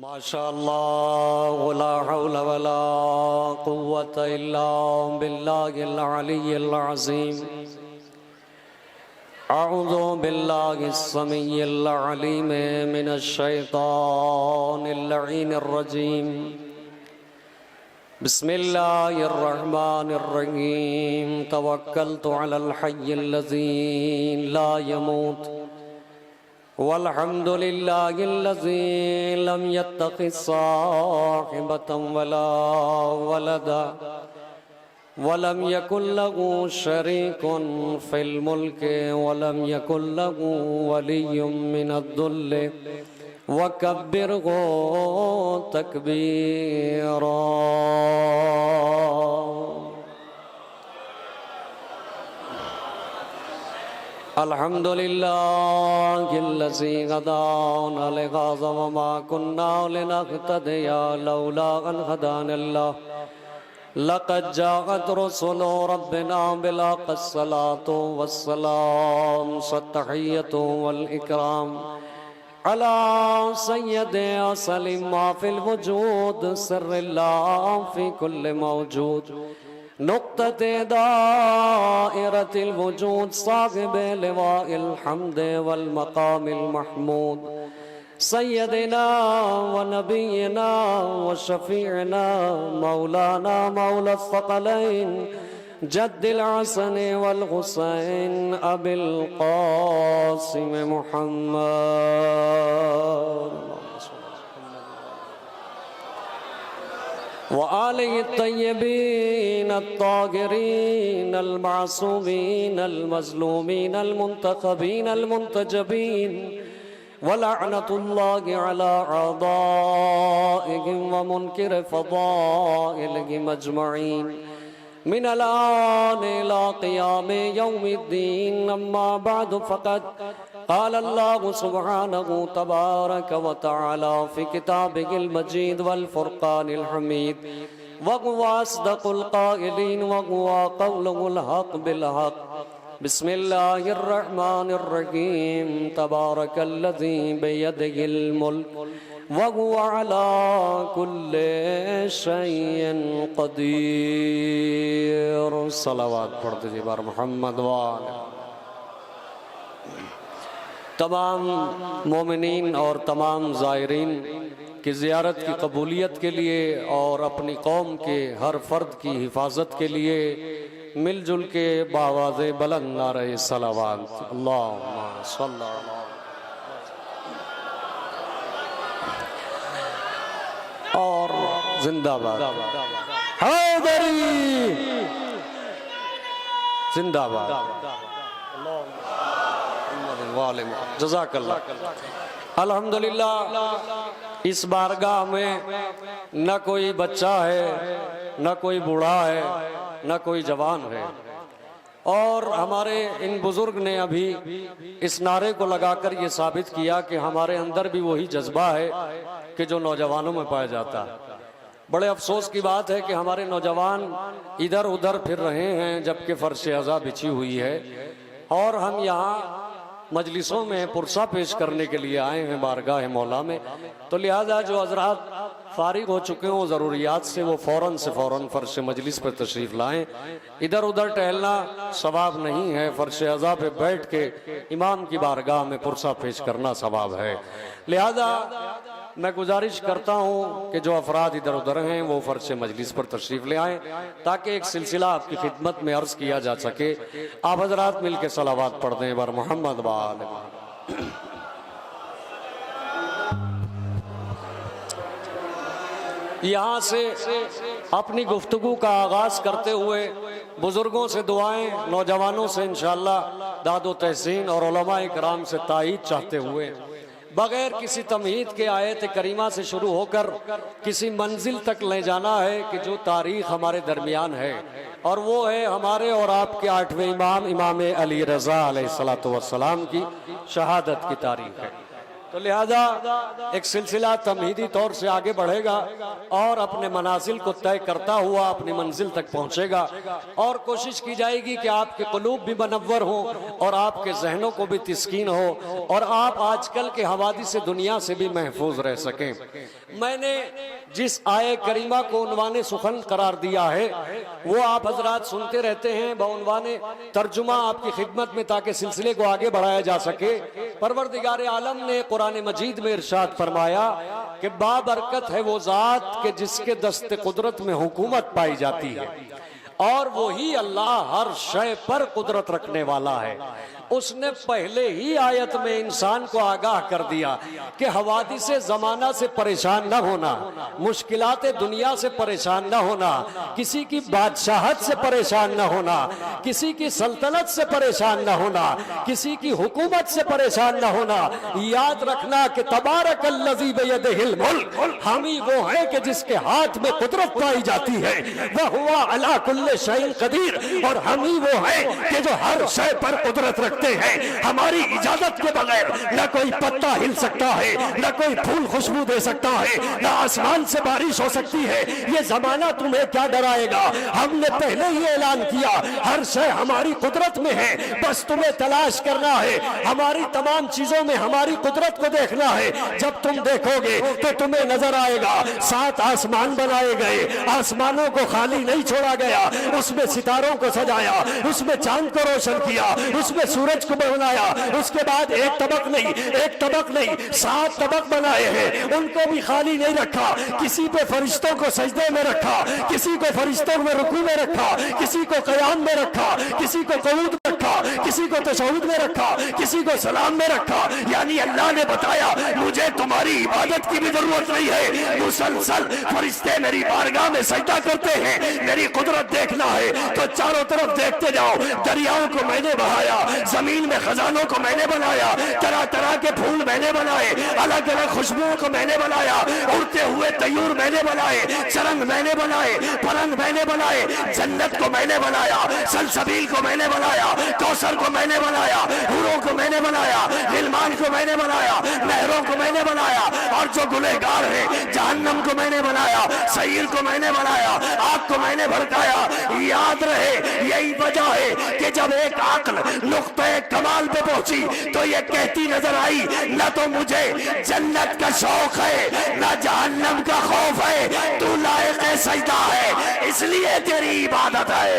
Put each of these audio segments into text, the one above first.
ما شاء الله ولا حول ولا قوة إلا بالله العلي العظيم. أعوذ بالله السميع العليم من الشيطان اللعين الرجيم. بسم الله الرحمن الرحيم. توكلت على الحي الذي لا يموت والحمد لله الذي لم يتخذ صاحبة ولا ولدا ولم يكن له شريك في الملك ولم يكن له ولي من الذل وكبره تكبيرا. الحمد لله الذي هدانا لهذا وما كنا لنهتدي لولا أن هدانا الله. لقد جاءت رسل ربنا بالحق. الصلاة والسلام التحية والإكرام على سيد سلم ما في الوجود سر الله في كل موجود نقطة دائرة الوجود صاحب لواء الحمد والمقام المحمود سيدنا ونبينا وشفيعنا مولانا مولى الثقلين جد الحسن والحسين أبي القاسم محمد وآله الطيبين الطاهرين المعصومين المظلومين المنتخبين المنتجبين ولعنة الله على أعدائهم ومنكر فضائلهم أجمعين من الآن إلى قيام يوم الدين. أما بعد فقد قال الله سبحانه تبارك وتعالى في كتابه المجيد والفرقان الحميد وهو أصدق القائلين وهو قوله الحق بالحق. بسم الله الرحمن الرحيم. تبارك الذي بيده الملك وهو على كل شيء قدير. صلوات پڑھتے جی بار محمد وآلہ. تمام مومنین اور تمام زائرین کی زیارت کی قبولیت کے لیے اور اپنی قوم کے ہر فرد کی حفاظت کے لیے مل جل کے بآواز بلند نعرہ صلوات. اللہم صلی اللہ اور زندہ باد حیدری زندہ باد. جزاک اللہ. الحمدللہ اس بارگاہ میں نہ کوئی بچہ ہے نہ کوئی بوڑھا ہے نہ کوئی جوان ہے اور ہمارے ان بزرگ نے ابھی اس نعرے کو لگا کر یہ ثابت کیا کہ ہمارے اندر بھی وہی جذبہ ہے کہ جو نوجوانوں میں پایا جاتا ہے. بڑے افسوس کی بات ہے کہ ہمارے نوجوان ادھر ادھر پھر رہے ہیں جبکہ فرش عزا بچھی ہوئی ہے اور ہم یہاں مجلسوں میں پرسہ پیش کرنے کے لیے آئے ہیں بارگاہ مولا میں. تو لہذا جو حضرات فارغ ہو چکے ہوں ضروریات سے وہ فوراً سے فوراً فرش مجلس پر تشریف لائیں. ادھر ادھر ٹہلنا ثواب نہیں ہے. فرش عزا پہ بیٹھ کے امام کی بارگاہ میں پرسہ پیش کرنا ثواب ہے. لہذا میں گزارش کرتا ہوں کہ جو افراد ادھر ادھر ہیں وہ فرش مجلس پر تشریف لے آئیں تاکہ ایک سلسلہ آپ کی خدمت میں عرض کیا جا سکے. آپ حضرات مل کے صلوات پڑھ دیں بر محمد وآلہ. یہاں سے اپنی گفتگو کا آغاز کرتے ہوئے بزرگوں سے دعائیں، نوجوانوں سے انشاءاللہ داد و تحسین اور علماء کرام سے تائید چاہتے ہوئے بغیر کسی تمہید کے آیت کریمہ سے شروع ہو کر کسی منزل تک لے جانا ہے کہ جو تاریخ ہمارے درمیان ہے اور وہ ہے ہمارے اور آپ کے 8ویں امام امام علی رضا علیہ السلام کی شہادت کی تاریخ ہے. تو لہذا ایک سلسلہ تمہیدی طور سے آگے بڑھے گا اور اپنے منازل کو طے کرتا ہوا اپنی منزل تک پہنچے گا، اور کوشش کی جائے گی کہ آپ کے قلوب بھی منور ہوں اور آپ کے ذہنوں کو بھی تسکین ہو اور آپ آج کل کے حوادث دنیا سے بھی محفوظ رہ سکیں۔ میں نے جس آیے کریمہ کو عنوان سخن قرار دیا ہے وہ آپ حضرات سنتے رہتے ہیں بعنوان ترجمہ آپ کی خدمت میں، تاکہ سلسلے کو آگے بڑھایا جا سکے۔ پروردگار عالم نے قرآن مجید میں ارشاد فرمایا کہ بابرکت ہے وہ ذات کہ جس کے دست قدرت میں حکومت پائی جاتی ہے، اور وہی اللہ ہر شے پر قدرت رکھنے والا ہے۔ اس نے پہلے ہی آیت میں انسان کو آگاہ کر دیا کہ حوادث زمانہ سے پریشان نہ ہونا، مشکلات دنیا سے پریشان نہ ہونا، کسی کی بادشاہت سے پریشان نہ ہونا، کسی کی سلطنت سے پریشان نہ ہونا، کسی کی حکومت سے پریشان نہ ہونا۔ یاد رکھنا کہ تبارک الذی بیدہ الملک، ہم ہی وہ ہیں کہ جس کے ہاتھ میں قدرت پائی جاتی ہے، وَهُوَ عَلَى كُلِّ شَيْءٍ قَدِيرٌ، اور ہم ہی وہ ہیں کہ جو ہر شے پر قدرت رکھتے ہیں۔ ہماری اجازت کے بغیر نہ کوئی پتا ہل سکتا ہے، نہ کوئی پھول خوشبو دے سکتا ہے، نہ آسمان سے بارش ہو سکتی ہے۔ یہ زمانہ تمہیں کیا ڈرائے گا؟ ہم نے پہلے ہی اعلان کیا ہر شے ہماری قدرت میں ہے، بس تمہیں تلاش کرنا ہے۔ ہماری تمام چیزوں میں ہماری قدرت کو دیکھنا ہے۔ جب تم دیکھو گے تو تمہیں نظر آئے گا 7 آسمان بنائے گئے، آسمانوں کو خالی نہیں چھوڑا گیا، اس میں ستاروں کو سجایا، اس میں چاند کو روشن کیا، اس میں سورج کو بنایا۔ اس کے بعد ایک طبق نہیں 7 طبق بنائے ہیں، ان کو بھی خالی نہیں رکھا۔ کسی پہ فرشتوں کو سجدے میں رکھا، کسی کو فرشتوں میں رکوع میں رکھا، کسی کو قیام میں رکھا، کسی کو قعود میں رکھا، کسی کو تشہد میں رکھا، کسی کو سلام میں رکھا۔ یعنی اللہ نے بتایا مجھے تمہاری عبادت کی بھی ضرورت نہیں ہے، مسلسل فرشتے میری بارگاہ میں سجدہ کرتے ہیں۔ میری قدرت دیکھنا ہے تو چاروں طرف دیکھتے جاؤ۔ دریاؤں کو میں نے بہایا، زمین میں خزانوں کو میں نے بنایا، طرح طرح کے پھول میں نے بنائے، الگ الگ خوشبوؤں کو میں نے بنایا، اڑتے ہوئے طیور میں نے بنائے، چرنگ میں نے بنائے، پرند میں نے بنائے، جنت کو میں نے بنایا، سلسبیل کو میں نے بنایا، کوثر کو میں نے بنایا، حوروں کو میں نے بنایا، غلمان کو میں نے بنایا، نہروں کو میں نے بنایا، اور جو گنہگار ہیں جہنم کو میں نے بنایا، سعیر کو میں نے بنایا، آگ کو میں نے بھڑکایا۔ یاد رہے یہی وجہ ہے کہ جب ایک عقل نقطہ کمال پہ پہنچی تو یہ کہتی نظر آئی نہ تو مجھے جنت کا شوق ہے نہ جہنم کا خوف ہے، تو لائق سجدہ ہے اس لیے تیری عبادت ہے۔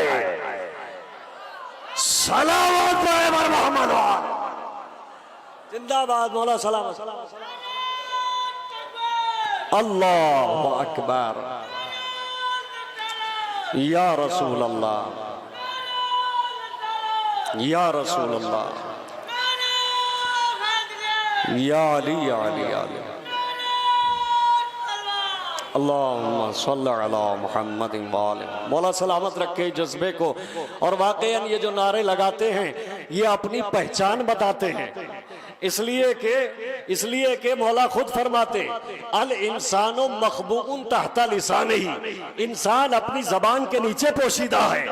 صلوات پر محمد زندہ باد مولا سلامت۔ اللہ اکبر یا رسول اللہ، یا رسول اللہ، یا علی یا علی یا علی، اللہم صلی علی محمد وآلہ۔ مولا سلامت رکھے جذبے کو، اور واقعاً یہ جو نعرے لگاتے ہیں یہ اپنی پہچان بتاتے ہیں، اس لیے کہ مولا خود فرماتے الانسان مخبوء تحت لسانہ، انسان اپنی زبان کے نیچے پوشیدہ ہے،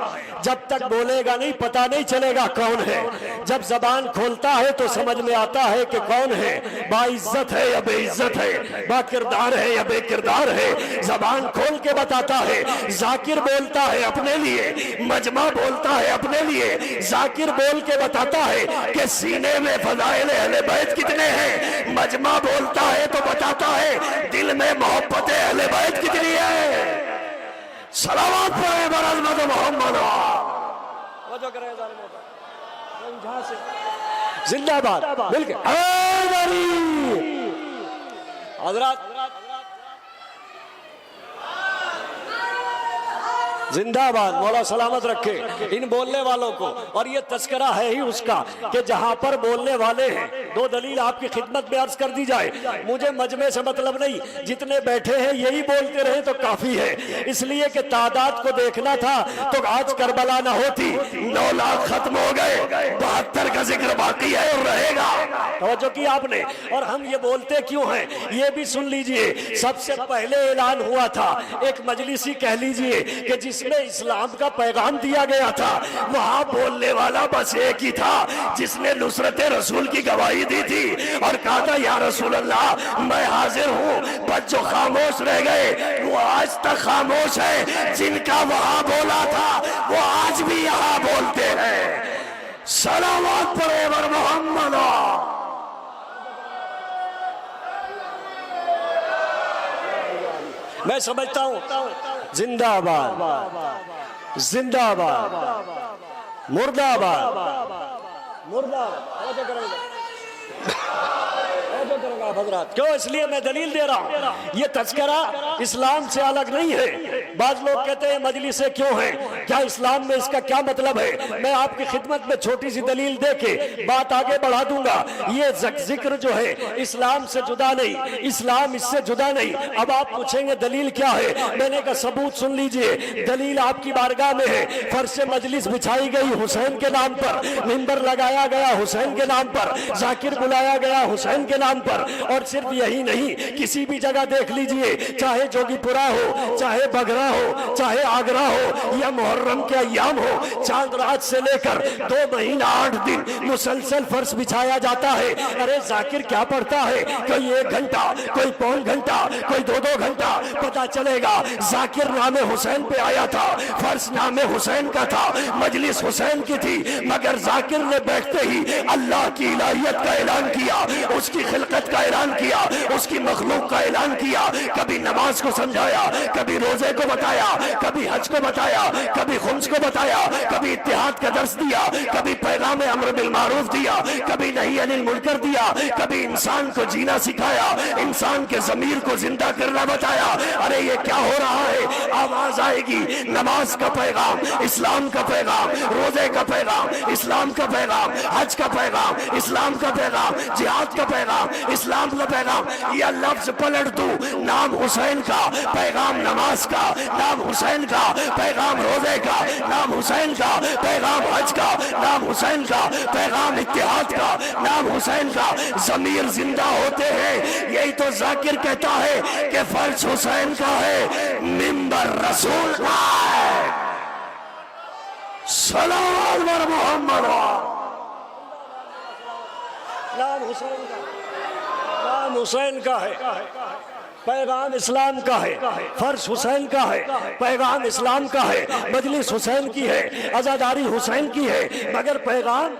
جب تک بولے گا نہیں پتہ نہیں چلے گا کون ہے، جب زبان کھولتا ہے تو سمجھ میں آتا ہے کہ کون ہے، با عزت ہے یا بے عزت ہے، با کردار ہے یا بے کردار ہے، زبان کھول کے بتاتا ہے۔ ذاکر بولتا ہے اپنے لیے، مجمع بولتا ہے اپنے لیے، ذاکر بول کے بتاتا ہے کہ سینے میں فضائل اہل بیت کتنے ہیں، مجمع بولتا ہے تو بتاتا ہے دل میں محبت اہل بیت کتنی ہے۔ صلوات پڑھیں بر عظمت محمد۔ زندہ باد مل کے حضرات زندہ باد، مولا سلامت رکھے ان بولنے والوں کو۔ اور یہ تذکرہ ہے ہی اس کا کہ جہاں پر بولنے والے ہیں، 2 دلیل آپ کی خدمت میں عرض کر دی جائے۔ مجھے مجمع سے مطلب نہیں، جتنے بیٹھے ہیں یہی بولتے رہے تو کافی ہے، اس لیے کہ تعداد کو دیکھنا تھا تو آج کربلا نہ ہوتی، 9 لاکھ ختم ہو گئے، 72 کا ذکر باقی ہے اور رہے گا۔ توجہ کی آپ نے؟ اور ہم یہ بولتے کیوں ہیں یہ بھی سن لیجئے۔ سب سے پہلے اعلان ہوا تھا ایک مجلسی کہہ لیجئے کہ جس میں اسلام کا پیغام دیا گیا تھا، وہاں بولنے والا بس ایک ہی تھا جس نے نصرت رسول کی گواہی دی تھی اور کہا تھا یا رسول اللہ میں حاضر ہوں۔ بس جو خاموش رہ گئے وہ آج تک خاموش ہے، جن کا وہاں بولا تھا وہ آج بھی یہاں بولتے ہیں۔ صلوات پڑھیں بر محمد۔ میں سمجھتا ہوں زندہ آباد زندہ آباد مردہ آباد مردہ آباد حضرات کیوں؟ اس لیے میں دلیل دے رہا ہوں یہ تذکرہ اسلام سے الگ نہیں ہے۔ بعض لوگ کہتے ہیں مجلسیں کیوں ہیں، کیا اسلام میں اس کا کیا مطلب ہے؟ میں آپ کی خدمت میں چھوٹی سی دلیل دے کے بات آگے بڑھا دوں گا۔ یہ ذکر جو ہے اسلام سے جدا نہیں، اسلام اس سے جدا نہیں۔ اب آپ پوچھیں گے دلیل کیا ہے؟ میں نے کہا ثبوت سن لیجئے، دلیل آپ کی بارگاہ میں ہے۔ فرش مجلس بچھائی گئی حسین کے نام پر، منبر لگایا گیا حسین کے نام پر، ذاکر بلایا گیا حسین کے نام پر۔ اور صرف یہی نہیں، کسی بھی جگہ دیکھ لیجئے، چاہے جوگی پورا ہو، چاہے بگرا ہو، چاہے آگرہ ہو یا محرم کے ایام ہو، چاند رات سے لے کر 2 مہینہ 8 دن مسلسل فرش بچھایا جاتا ہے۔ ارے ذاکر کیا پڑھتا ہے؟ کوئی 1 گھنٹہ، کوئی پون گھنٹہ، کوئی 2 گھنٹہ، پتا چلے گا ذاکر نام حسین پہ آیا تھا، فرش نام حسین کا تھا، مجلس حسین کی تھی، مگر ذاکر نے بیٹھتے ہی اللہ کی الہیت کا اعلان کیا، اس کی خلقت کا اعلان کیا، اس کی مخلوق کا اعلان کیا۔ کبھی نماز کو سمجھایا، کبھی روزے کو بتایا، کبھی حج کو بتایا، کبھی خمس کو بتایا، کبھی اتحاد کا درس دیا، کبھی پیغام امر بالمعروف دیا، کبھی نہی عن المنکر دیا، کبھی انسان کو جینا سکھایا، انسان کے ضمیر کو زندہ کرنا بتایا۔ ارے یہ کیا ہو رہا ہے؟ آواز آئے گی نماز کا پیغام، اسلام کا پیغام، روزے کا پیغام، اسلام کا پیغام، حج کا پیغام، اسلام کا پیغام، جہاد کا پیغام، اسلام کا پیغام۔ یہ لفظ پلٹ دوں، نام حسین کا، پیغام نماز کا، نام حسین کا، پیغام روزے کا، نام حسین کا، پیغام حج کا، نام حسین کا، پیغام اتحاد کا، نام حسین کا۔ ضمیر زندہ ہوتے ہیں۔ یہی تو ذاکر کہتا ہے کہ فرش حسین کا ہے، منبر رسول کا ہے۔ صلوات بر محمد۔ نام حسین کا، نام حسین کا ہے، پیغام اسلام کا ہے، فرش حسین کا ہے، پیغام اسلام کا ہے، مجلس حسین کی ہے، عزاداری حسین کی ہے، مگر پیغام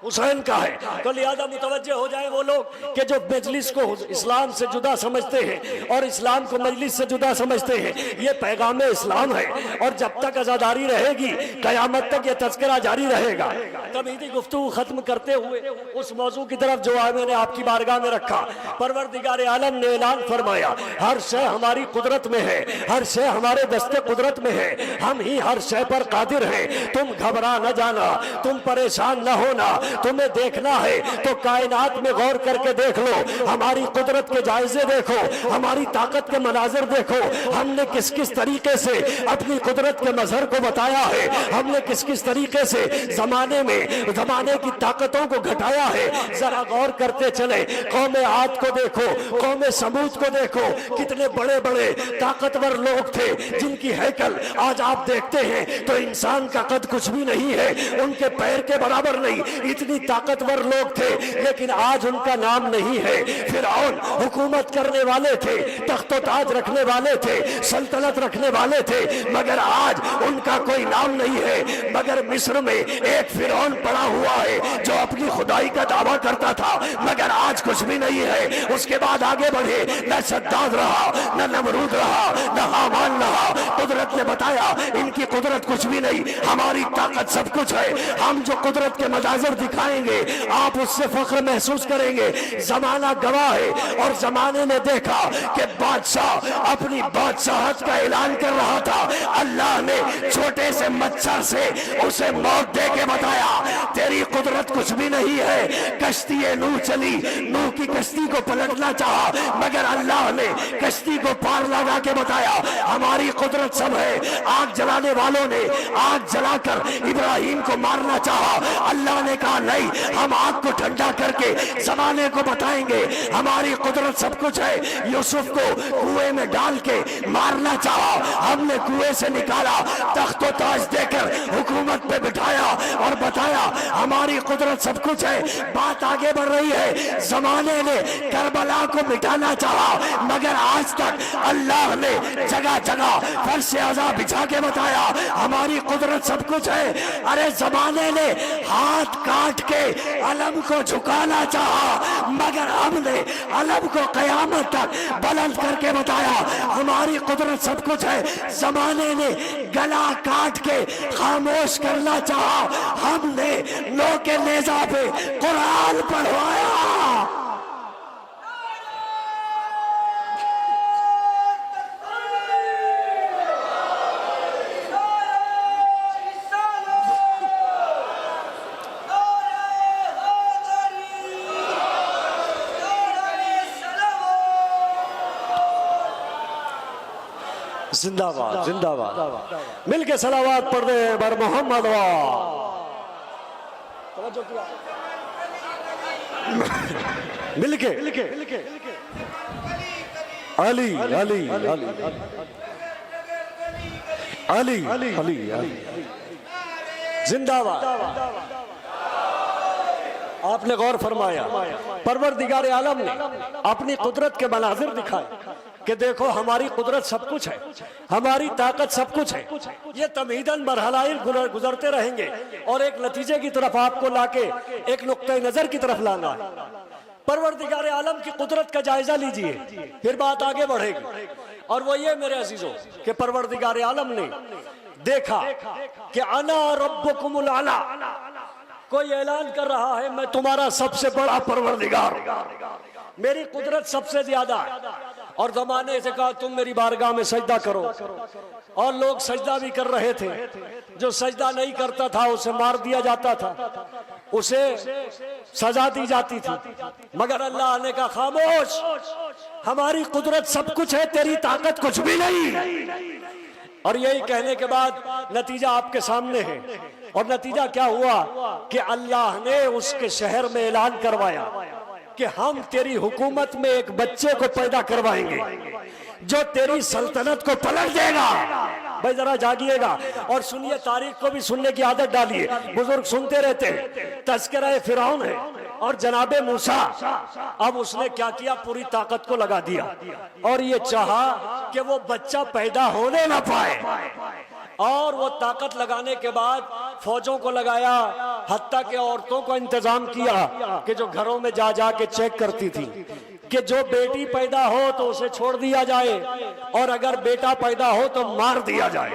حسین کا ہے۔ تو لہذا متوجہ ہو جائیں وہ لوگ کہ جو مجلس کو اسلام سے جدا سمجھتے ہیں اور اسلام کو مجلس سے جدا سمجھتے ہیں، یہ پیغام اسلام ہے، اور جب تک عزاداری رہے گی قیامت تک یہ تذکرہ جاری رہے گا۔ کمیٹی گفتگو ختم کرتے ہوئے اس موضوع کی طرف جو ہے میں نے آپ کی بارگاہ میں رکھا، پروردگار عالم نے اعلان فرمایا ہر شے ہماری قدرت میں ہے، ہر شے ہمارے دستے قدرت میں ہے، ہم ہی ہر شے پر قادر ہیں، تم گھبرا نہ جانا، تم پریشان نہ ہونا، تمہیں دیکھنا ہے تو کائنات میں غور کر کے دیکھ لو، ہماری قدرت کے جائزے دیکھو، ہماری طاقت کے مناظر دیکھو، ہم نے کس کس طریقے سے اپنی قدرت کے مظہر کو بتایا ہے، ہم نے کس کس طریقے سے زمانے میں زمانے کی طاقتوں کو گھٹایا ہے۔ ذرا غور کرتے چلیں، قوم عاد کو دیکھو، قوم سمود کو دیکھو، کتنے بڑے بڑے طاقتور لوگ تھے جن کی ہیکل آج آپ دیکھتے ہیں تو انسان کا قد کچھ بھی نہیں ہے، ان کے پیر کے برابر نہیں، اتنی طاقتور لوگ تھے، لیکن آج ان کا نام نہیں ہے۔ فرعون حکومت کرنے والے تھے، تخت و تاج رکھنے والے تھے، سلطنت رکھنے والے تھے، مگر آج ان کا کوئی نام نہیں ہے۔ مگر مصر میں ایک فرعون پڑا ہوا ہے جو اپنی خدائی کا دعویٰ کرتا تھا، مگر آج کچھ بھی نہیں ہے۔ اس کے بعد آگے بڑھے، نہ شداد رہا، نہ نمرود رہا، نہ حامان رہا۔ قدرت نے بتایا ان کی قدرت کچھ بھی نہیں، ہماری طاقت سب کچھ ہے۔ ہم جو قدرت کے مناظر دکھائیں گے آپ اس سے فخر محسوس کریں گے۔ زمانہ گواہ ہے، اور زمانے نے دیکھا کہ بادشاہ اپنی بادشاہت کا اعلان کر رہا تھا، اللہ نے چھوٹے سے مچھر سے اسے موت دے کے بتایا تیری قدرت کچھ بھی نہیں ہے۔ کشتی نوح چلی، نوح کی کشتی کو پلٹنا چاہا، مگر اللہ نے کشتی کو پار لگا کے بتایا ہماری قدرت سب ہے۔ آگ جلانے والوں نے آگ جلا کر ابراہیم کو مارنا چاہا، اللہ نے کہا نہیں، ہم آگ کو ٹھنڈا کر کے زمانے کو بتائیں گے ہماری قدرت سب کچھ ہے۔ یوسف کو کنویں میں ڈال کے مارنا چاہا، ہم نے کنویں سے نکالا، تخت و تاج دے کر حکومت پہ بٹھایا اور بتایا ہماری قدرت سب کچھ ہے۔ بات آگے بڑھ رہی ہے، زمانے نے کربلا کو مٹانا چاہا، مگر آج تک اللہ نے جگہ جگہ فرش عذاب بچھا کے بتایا ہماری قدرت سب کچھ ہے۔ ارے زمانے نے ہاتھ کاٹ کاٹ کے علم کو جھکانا چاہا، مگر ہم نے علم کو قیامت تک بلند کر کے بتایا ہماری قدرت سب کچھ ہے۔ زمانے نے گلا کاٹ کے خاموش کرنا چاہا، ہم نے نو کے نیزہ پہ قرآن پڑھوایا۔ زندہ باد، زندہ باد، مل کے صلوات پڑھ دیں بر محمد مل کے علی علی علی علی علی علی زندہ باد۔ آپ نے غور فرمایا، پروردگار عالم نے اپنی قدرت کے مناظر دکھائے کہ دیکھو ہماری قدرت سب کچھ ہے، ہماری طاقت سب کچھ ہے۔ یہ تمہیداً مرحلہ گزرتے رہیں گے اور ایک نتیجے کی طرف آپ کو لا کے ایک نقطہ نظر کی طرف لانا ہے۔ پروردگار عالم کی قدرت کا جائزہ لیجئے، پھر بات آگے بڑھے گی۔ اور وہ یہ میرے عزیزوں کہ پروردگار عالم نے دیکھا کہ انا ربکم الاعلی، کوئی اعلان کر رہا ہے میں تمہارا سب سے بڑا پروردگار ہوں، میری قدرت سب سے زیادہ ہے۔ اور زمانے سے کہا تم میری بارگاہ میں سجدہ کرو، اور لوگ سجدہ بھی کر رہے تھے۔ جو سجدہ نہیں کرتا تھا اسے مار دیا جاتا تھا، اسے سزا دی جاتی تھی، مگر اللہ نے کہا خاموش، ہماری قدرت سب کچھ ہے، تیری طاقت کچھ بھی نہیں۔ اور یہی کہنے کے بعد نتیجہ آپ کے سامنے ہے۔ اور نتیجہ کیا ہوا کہ اللہ نے اس کے شہر میں اعلان کروایا کہ ہم تیری حکومت میں ایک بچے کو پیدا کروائیں گے جو تیری سلطنت کو پلٹ دے گا۔ بھائی ذرا جاگیے گا اور سنیے، تاریخ کو بھی سننے کی عادت ڈالیے، بزرگ سنتے رہتے ہیں۔ تذکرہ فرعون ہے اور جناب موسیٰ، اب اس نے کیا کیا، پوری طاقت کو لگا دیا اور یہ چاہا کہ وہ بچہ پیدا ہونے نہ پائے۔ اور وہ طاقت لگانے کے بعد فوجوں کو لگایا، حتیٰ کہ عورتوں کو انتظام کیا کہ جو گھروں میں جا جا کے چیک کرتی تھی کہ جو بیٹی پیدا ہو تو اسے چھوڑ دیا جائے اور اگر بیٹا پیدا ہو تو مار دیا جائے۔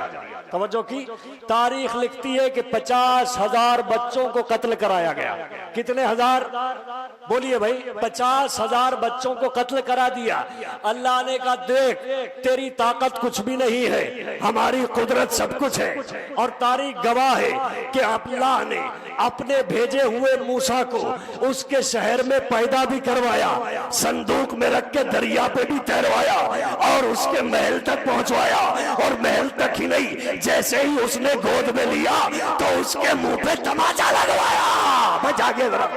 توجہ کی، تاریخ لکھتی ہے کہ 50,000 بچوں کو قتل کرایا گیا۔ کتنے ہزار؟ بولیے بھائی، 50,000 بچوں کو قتل کرا دیا۔ اللہ نے کہا دیکھ تیری طاقت کچھ بھی نہیں ہے، ہماری قدرت سب کچھ ہے۔ اور تاریخ گواہ ہے کہ اللہ نے اپنے بھیجے ہوئے موسیٰ کو اس کے شہر میں پیدا بھی کروایا، صندوق میں رکھ کے دریا پہ بھی تیروایا اور اس کے محل تک پہنچوایا۔ اور محل تک ہی نہیں، جیسے ہی اس نے گود میں لیا تو اس کے منہ پہ تماچا لگوایا۔ بچ آگے ذرا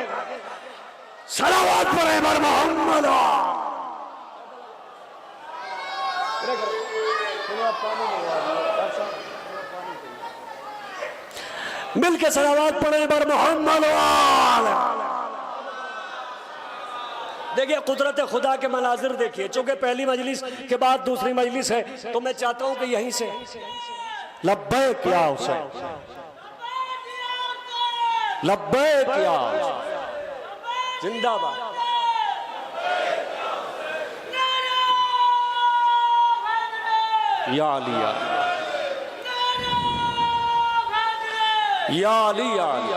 صلوات پڑھیں بر محمد۔ مل کے صلوات پڑھیں بر محمد۔ دیکھیے قدرت خدا کے مناظر دیکھیے، چونکہ پہلی مجلس کے بعد دوسری مجلس ہے تو میں چاہتا ہوں کہ یہیں سے لبیک یا حسین، لبیک یا حسین، زندہ باد۔ یا علی یا علی یا علی،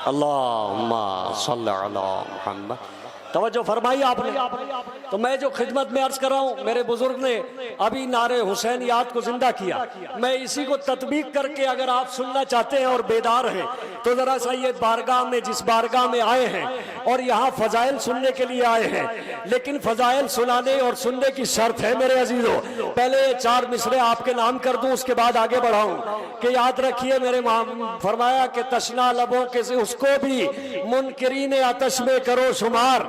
اللہم صلی علی محمد۔ توجہ فرمائی آپ نے۔ تو میں جو خدمت میں عرض کر رہا ہوں، میرے بزرگ نے ابھی نعرہ حسین یاد کو زندہ کیا، میں اسی کو تطبیق کر کے اگر آپ سننا چاہتے ہیں اور بیدار ہیں تو ذرا سا یہ بارگاہ میں، جس بارگاہ میں آئے ہیں اور یہاں فضائل سننے کے لیے آئے ہیں، لیکن فضائل سنانے اور سننے کی شرط ہے میرے عزیزوں، پہلے 4 مصرے آپ کے نام کر دوں، اس کے بعد آگے بڑھاؤں کہ یاد رکھیے میرے فرمایا کہ تشنا لبوں کے سے اس کو بھی منکرین آتش میں کرو شمار،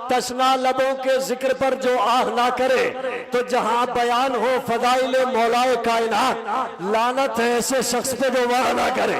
تشنا لبوں کے ذکر پر جو آہ نہ کرے تو جہاں بیان ہو فضائل مولائے کائنات، لعنت ہے ایسے شخص پہ جو واہ نہ کرے۔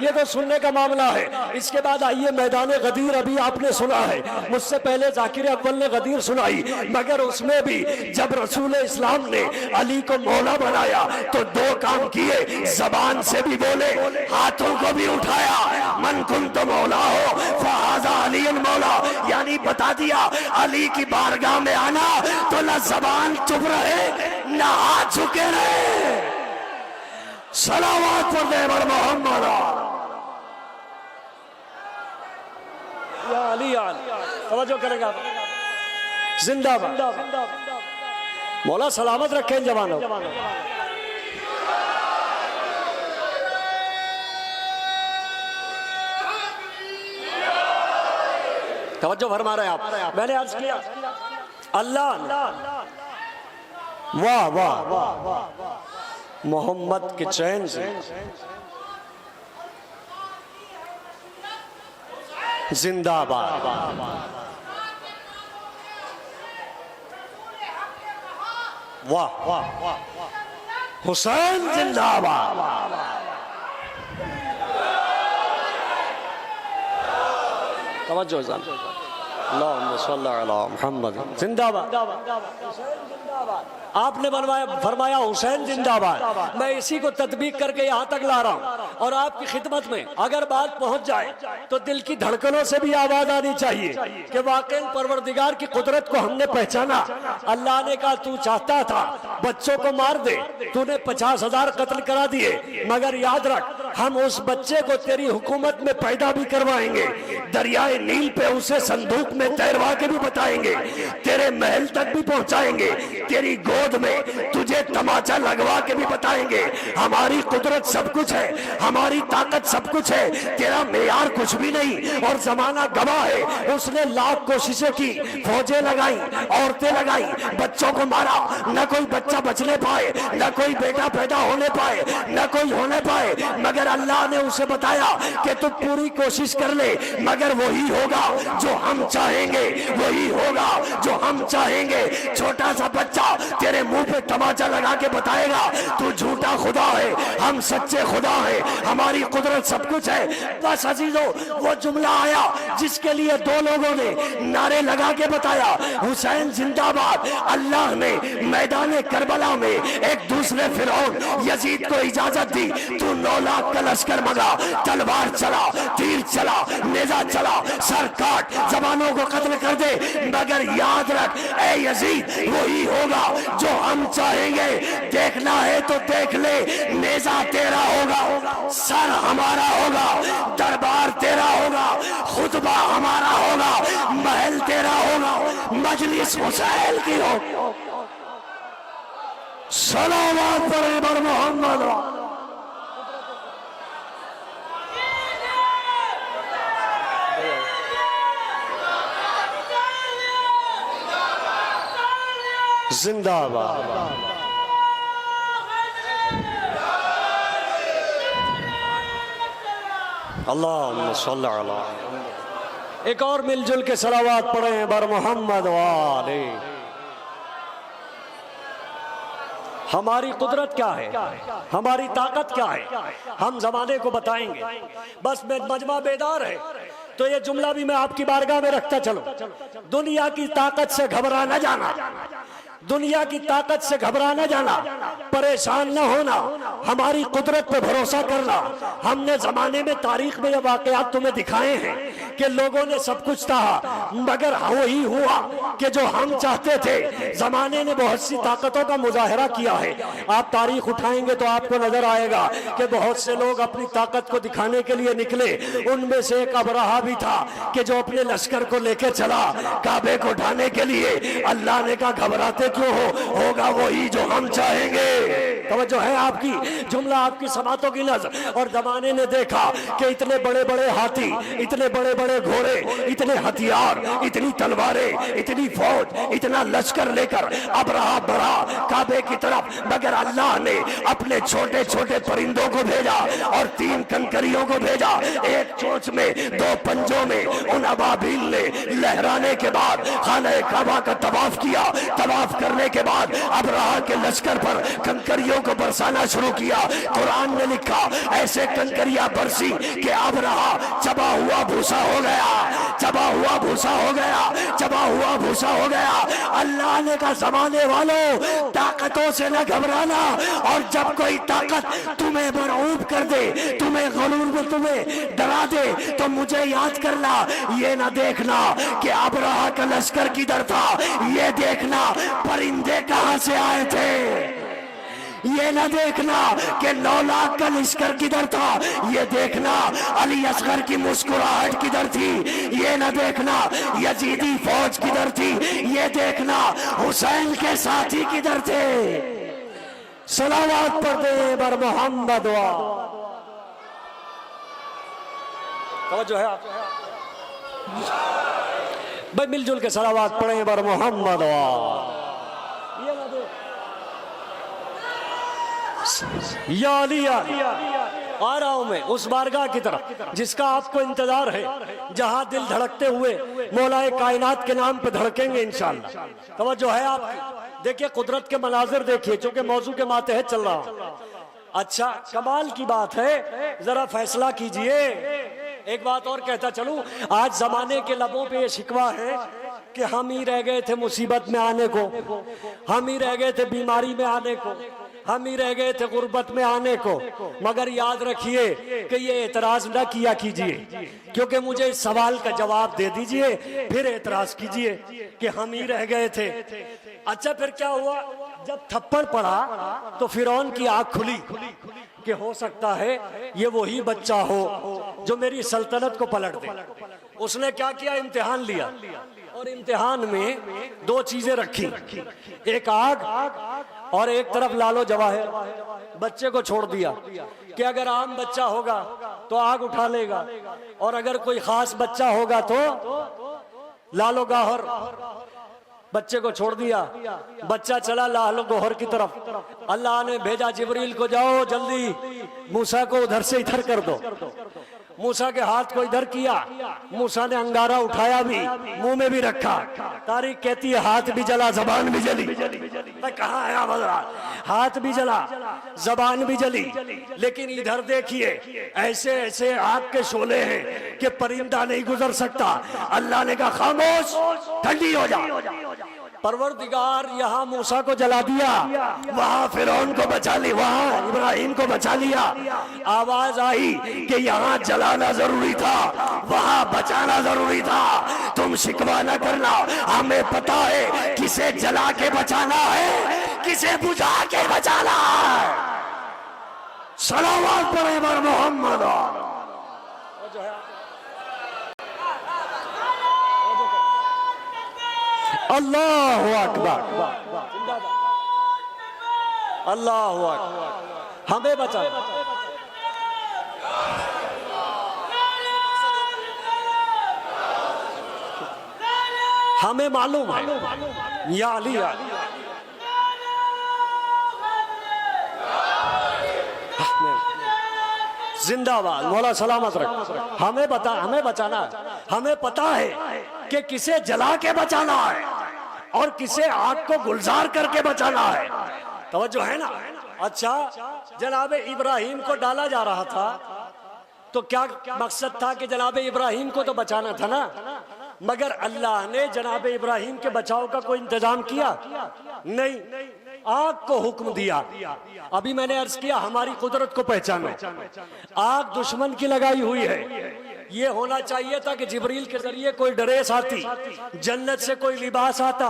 یہ تو سننے کا معاملہ ہے۔ اس کے بعد آئیے میدان غدیر، ابھی آپ نے سنا ہے، مجھ سے پہلے ذاکر اول نے غدیر سنائی، مگر اس میں بھی جب رسول اسلام نے علی کو مولا بنایا تو دو کام کیے، زبان سے بھی بولے، ہاتھوں کو بھی اٹھایا، من کنت مولا ہو فہذا علی المولا، یعنی بتا دیا علی کی بارگاہ میں آنا تو نہ زبان چپ رہے نہ ہاتھ جھکے رہے۔ صلوات پر دے بر محمد یا علی، یا علی، توجہ کرے گا، زندہ باد، مولا سلامت رکھیں جوانوں۔ توجہ فرما رہے ہیں آپ، میں نے عرض کیا اللہ نے واہ واہ محمد کے چین سے زندہ باد، واہ حسین زندہ باد، توجہ جان، اللہم صلی علی محمد، زندہ باد۔ آپ نے فرمایا حسین زندہ باد، میں اسی کو تطبیق کر کے یہاں تک لا رہا ہوں، اور آپ کی خدمت میں اگر بات پہنچ جائے تو دل کی دھڑکنوں سے بھی آواز آنی چاہیے کہ واقعی پروردگار کی قدرت کو ہم نے پہچانا۔ اللہ نے کہا تو چاہتا تھا بچوں کو مار دے، تو نے 50,000 قتل کرا دیے، مگر یاد رکھ ہم اس بچے کو تیری حکومت میں پیدا بھی کروائیں گے، دریائے نیل پہ اسے صندوق میں تیروا کے بھی بتائیں گے، تیرے محل تک بھی پہنچائیں گے، تیری گود میں تجھے تماچا لگوا کے بھی بتائیں گے ہماری قدرت سب کچھ ہے، ہماری طاقت سب کچھ ہے، تیرا معیار کچھ بھی نہیں۔ اور زمانہ گواہ ہے، اس نے لاکھ کوششیں کی، فوجیں لگائیں، عورتیں لگائیں، بچوں کو مارا، نہ کوئی بچہ بچنے پائے، نہ کوئی بیٹا پیدا ہونے پائے، نہ کوئی ہونے پائے، مگر اللہ نے اسے بتایا کہ تو پوری کوشش کر لے، مگر وہی ہوگا جو ہم چاہیں گے، وہی ہوگا جو ہم چاہیں گے۔ چھوٹا سا بچہ تیرے منہ پہ تماچا لگا کے بتائے گا تو جھوٹا خدا ہے، ہم سچے خدا ہیں، ہماری قدرت سب کچھ ہے۔ بس عزیزو، وہ جملہ آیا جس کے لیے دو لوگوں نے نعرے لگا کے بتایا حسین زندہ باد۔ اللہ نے میدان کربلا میں ایک دوسرے فرعون یزید کو اجازت دی، تو 9 لاکھ کا لشکر منگا، تلوار چلا، تیر چلا، نیزہ چلا، سر کاٹ، زبانوں کو قتل کر دے، مگر یاد رکھ اے یزید وہی ہوگا جو ہم چاہیں گے۔ دیکھنا ہے تو دیکھ لے، نیزہ تیرا ہوگا، سر ہمارا ہوگا، دربار تیرا ہوگا، خطبہ ہمارا ہوگا، محل تیرا ہوگا، مجلس حسین کی ہو۔ صلوات پر بر محمد۔ زندہ باد، اللہم صلی علی۔ ایک اور مل جل کے صلوات پڑھیں بر محمد والے۔ ہماری قدرت کیا ہے، ہماری طاقت کیا ہے، ہم زمانے کو بتائیں گے۔ بس مجمع بیدار ہے تو یہ جملہ بھی میں آپ کی بارگاہ میں رکھتا چلوں، دنیا کی طاقت سے گھبرا نہ جانا، دنیا کی طاقت سے گھبرا نہ جانا، پریشان نہ ہونا، ہماری قدرت پہ بھروسہ کرنا۔ ہم نے زمانے میں تاریخ میں یہ واقعات تمہیں دکھائے ہیں کہ لوگوں نے سب کچھ کہا مگر وہی ہوا کہ جو ہم چاہتے تھے۔ زمانے نے بہت سی طاقتوں کا مظاہرہ کیا ہے، آپ تاریخ اٹھائیں گے تو آپ کو نظر آئے گا کہ بہت سے لوگ اپنی طاقت کو دکھانے کے لیے نکلے۔ ان میں سے ایک ابرہہ بھی تھا کہ جو اپنے لشکر کو لے کے چلا کعبے کو ڈھانے کے لیے۔ اللہ نے کہا گھبراتے کیوں ہوگا وہی جو ہم چاہیں گے۔ توجہ ہے آپ کی، جملہ آپ کی سماعتوں کی نظر۔ اور زمانے نے دیکھا کہ اتنے بڑے بڑے ہاتھی، اتنے بڑے بڑے گھوڑے، اتنے ہتھیار، اتنی تلواریں، اتنی فوج، اتنا لشکر لے کر ابرہہ بڑھا کعبے کی طرف، مگر اللہ نے اپنے چھوٹے چھوٹے پرندوں کو بھیجا اور 3 کنکریوں کو بھیجا، ایک چونچ میں 2 پنجوں میں۔ ان ابابیل نے لہرانے کے بعد اللہ نے کعبہ کا طواف کیا. طواف کرنے کے بعد ابرہہ کے لشکر پر کنکریوں کو برسانا شروع کیا. قرآن نے لکھا ایسے کنکریاں برسی کہ ابرہہ چبا ہوا بھوسا ہو گیا, چبا ہوا بھوسا ہو گیا, چبا ہوا بھوسا ہو گیا. اللہ نے کہا زمانے والوں طاقتوں سے نہ گھبرانا, اور جب کوئی طاقت تمہیں مرعوب کر دے, تمہیں غرور میں تمہیں ڈرا دے, تو مجھے یاد کرنا. یہ نہ دیکھنا کہ ابرہہ کا لشکر کدھر تھا, یہ دیکھنا پرندے کہاں سے آئے تھے. یہ نہ دیکھنا کہ 9 لاکھ کا لشکر کدھر تھا, یہ دیکھنا علی اصغر کی مسکراہٹ کدھر تھی, یہ نہ دیکھنا یزیدی فوج کدھر تھی, یہ دیکھنا حسین کے ساتھی کدھر تھے. صلوات پڑھتے بر محمد توجہ ہے آپ بھائی, مل جل کے صلوات پڑھیں بر محمد یا علی. آ رہا ہوں میں اس بارگاہ کی طرف جس کا آپ کو انتظار ہے, جہاں دل دھڑکتے ہوئے مولا کائنات کے نام پہ دھڑکیں گے انشاءاللہ. توجہ ہے آپ کی. دیکھیے قدرت کے مناظر دیکھیے, چونکہ موضوع کے ماتحت چل رہا ہوں. اچھا کمال کی بات ہے, ذرا فیصلہ کیجئے. ایک بات اور کہتا چلوں, آج زمانے کے لبوں پہ یہ شکوہ ہے کہ ہم ہی رہ گئے تھے مصیبت میں آنے کو, ہم ہی رہ گئے تھے بیماری میں آنے کو, ہم ہی رہ گئے تھے غربت میں آنے کو. مگر یاد رکھیے کہ یہ اعتراض نہ کیا کیجئے, کیونکہ مجھے اس سوال کا جواب دے دیجئے, پھر اعتراض کیجئے کہ ہم ہی رہ گئے تھے. اچھا پھر کیا ہوا, جب تھپڑ پڑا تو فرعون کی آنکھ کھلی کہ ہو سکتا ہے یہ وہی بچہ ہو جو میری سلطنت کو پلٹ دے. اس نے کیا کیا, امتحان لیا, اور امتحان میں 2 چیزیں رکھی, ایک آگ اور ایک طرف لال و جواہر. بچے کو چھوڑ دیا کہ اگر عام بچہ ہوگا تو آگ اٹھا لے گا, اور اگر کوئی خاص بچہ ہوگا تو لال و گوہر. بچے کو چھوڑ دیا, بچہ چلا لال و گوہر کی طرف. اللہ نے بھیجا جبریل کو, جاؤ جلدی موسیٰ کو ادھر سے ادھر کر دو. موسیٰ کے ہاتھ کو ادھر کیا, موسیٰ نے انگارہ اٹھایا بھی, منہ میں بھی رکھا. تاریخ کہتی ہے ہاتھ بھی جلا زبان بھی جلی. کہاں ہے آپ حضرات, ہاتھ بھی جلا زبان بھی جلی. لیکن ادھر دیکھیے ایسے ایسے آگ کے شعلے ہیں کہ پرندہ نہیں گزر سکتا. اللہ نے کہا خاموش, ٹھنڈی ہو جا. پروردگار یہاں موسیٰ کو جلا دیا, وہاں فرعون کو بچا لیا, وہاں ابراہیم کو بچا لیا. آواز آئی کہ یہاں جلانا ضروری تھا, وہاں بچانا ضروری تھا. تم شکوہ نہ کرنا, ہمیں پتا ہے کسے جلا کے بچانا ہے, کسے بجھا کے بچانا ہے. صلوات پڑھیں بر محمد. اللہ اکبر, اللہ اکبر. ہمیں بچا, ہمیں معلوم ہے یا علی. زندہ باد, مولا سلامت رکھ. ہمیں بچانا, ہمیں پتا ہے کہ کسے جلا کے بچانا ہے اور کسے آگ کو گلزار کر کے بچانا ہے. توجہ ہے نا. اچھا جناب ابراہیم کو ڈالا جا رہا تھا تو کیا مقصد تھا کہ جناب ابراہیم کو تو بچانا تھا نا, مگر اللہ نے جناب ابراہیم کے بچاؤ کا کوئی انتظام کیا نہیں, آگ کو حکم دیا. ابھی میں نے عرض کیا ہماری قدرت کو پہچانو. آگ دشمن کی لگائی ہوئی ہے. یہ ہونا چاہیے تھا کہ جبریل کے ذریعے کوئی ڈریس آتی, جنت سے کوئی لباس آتا,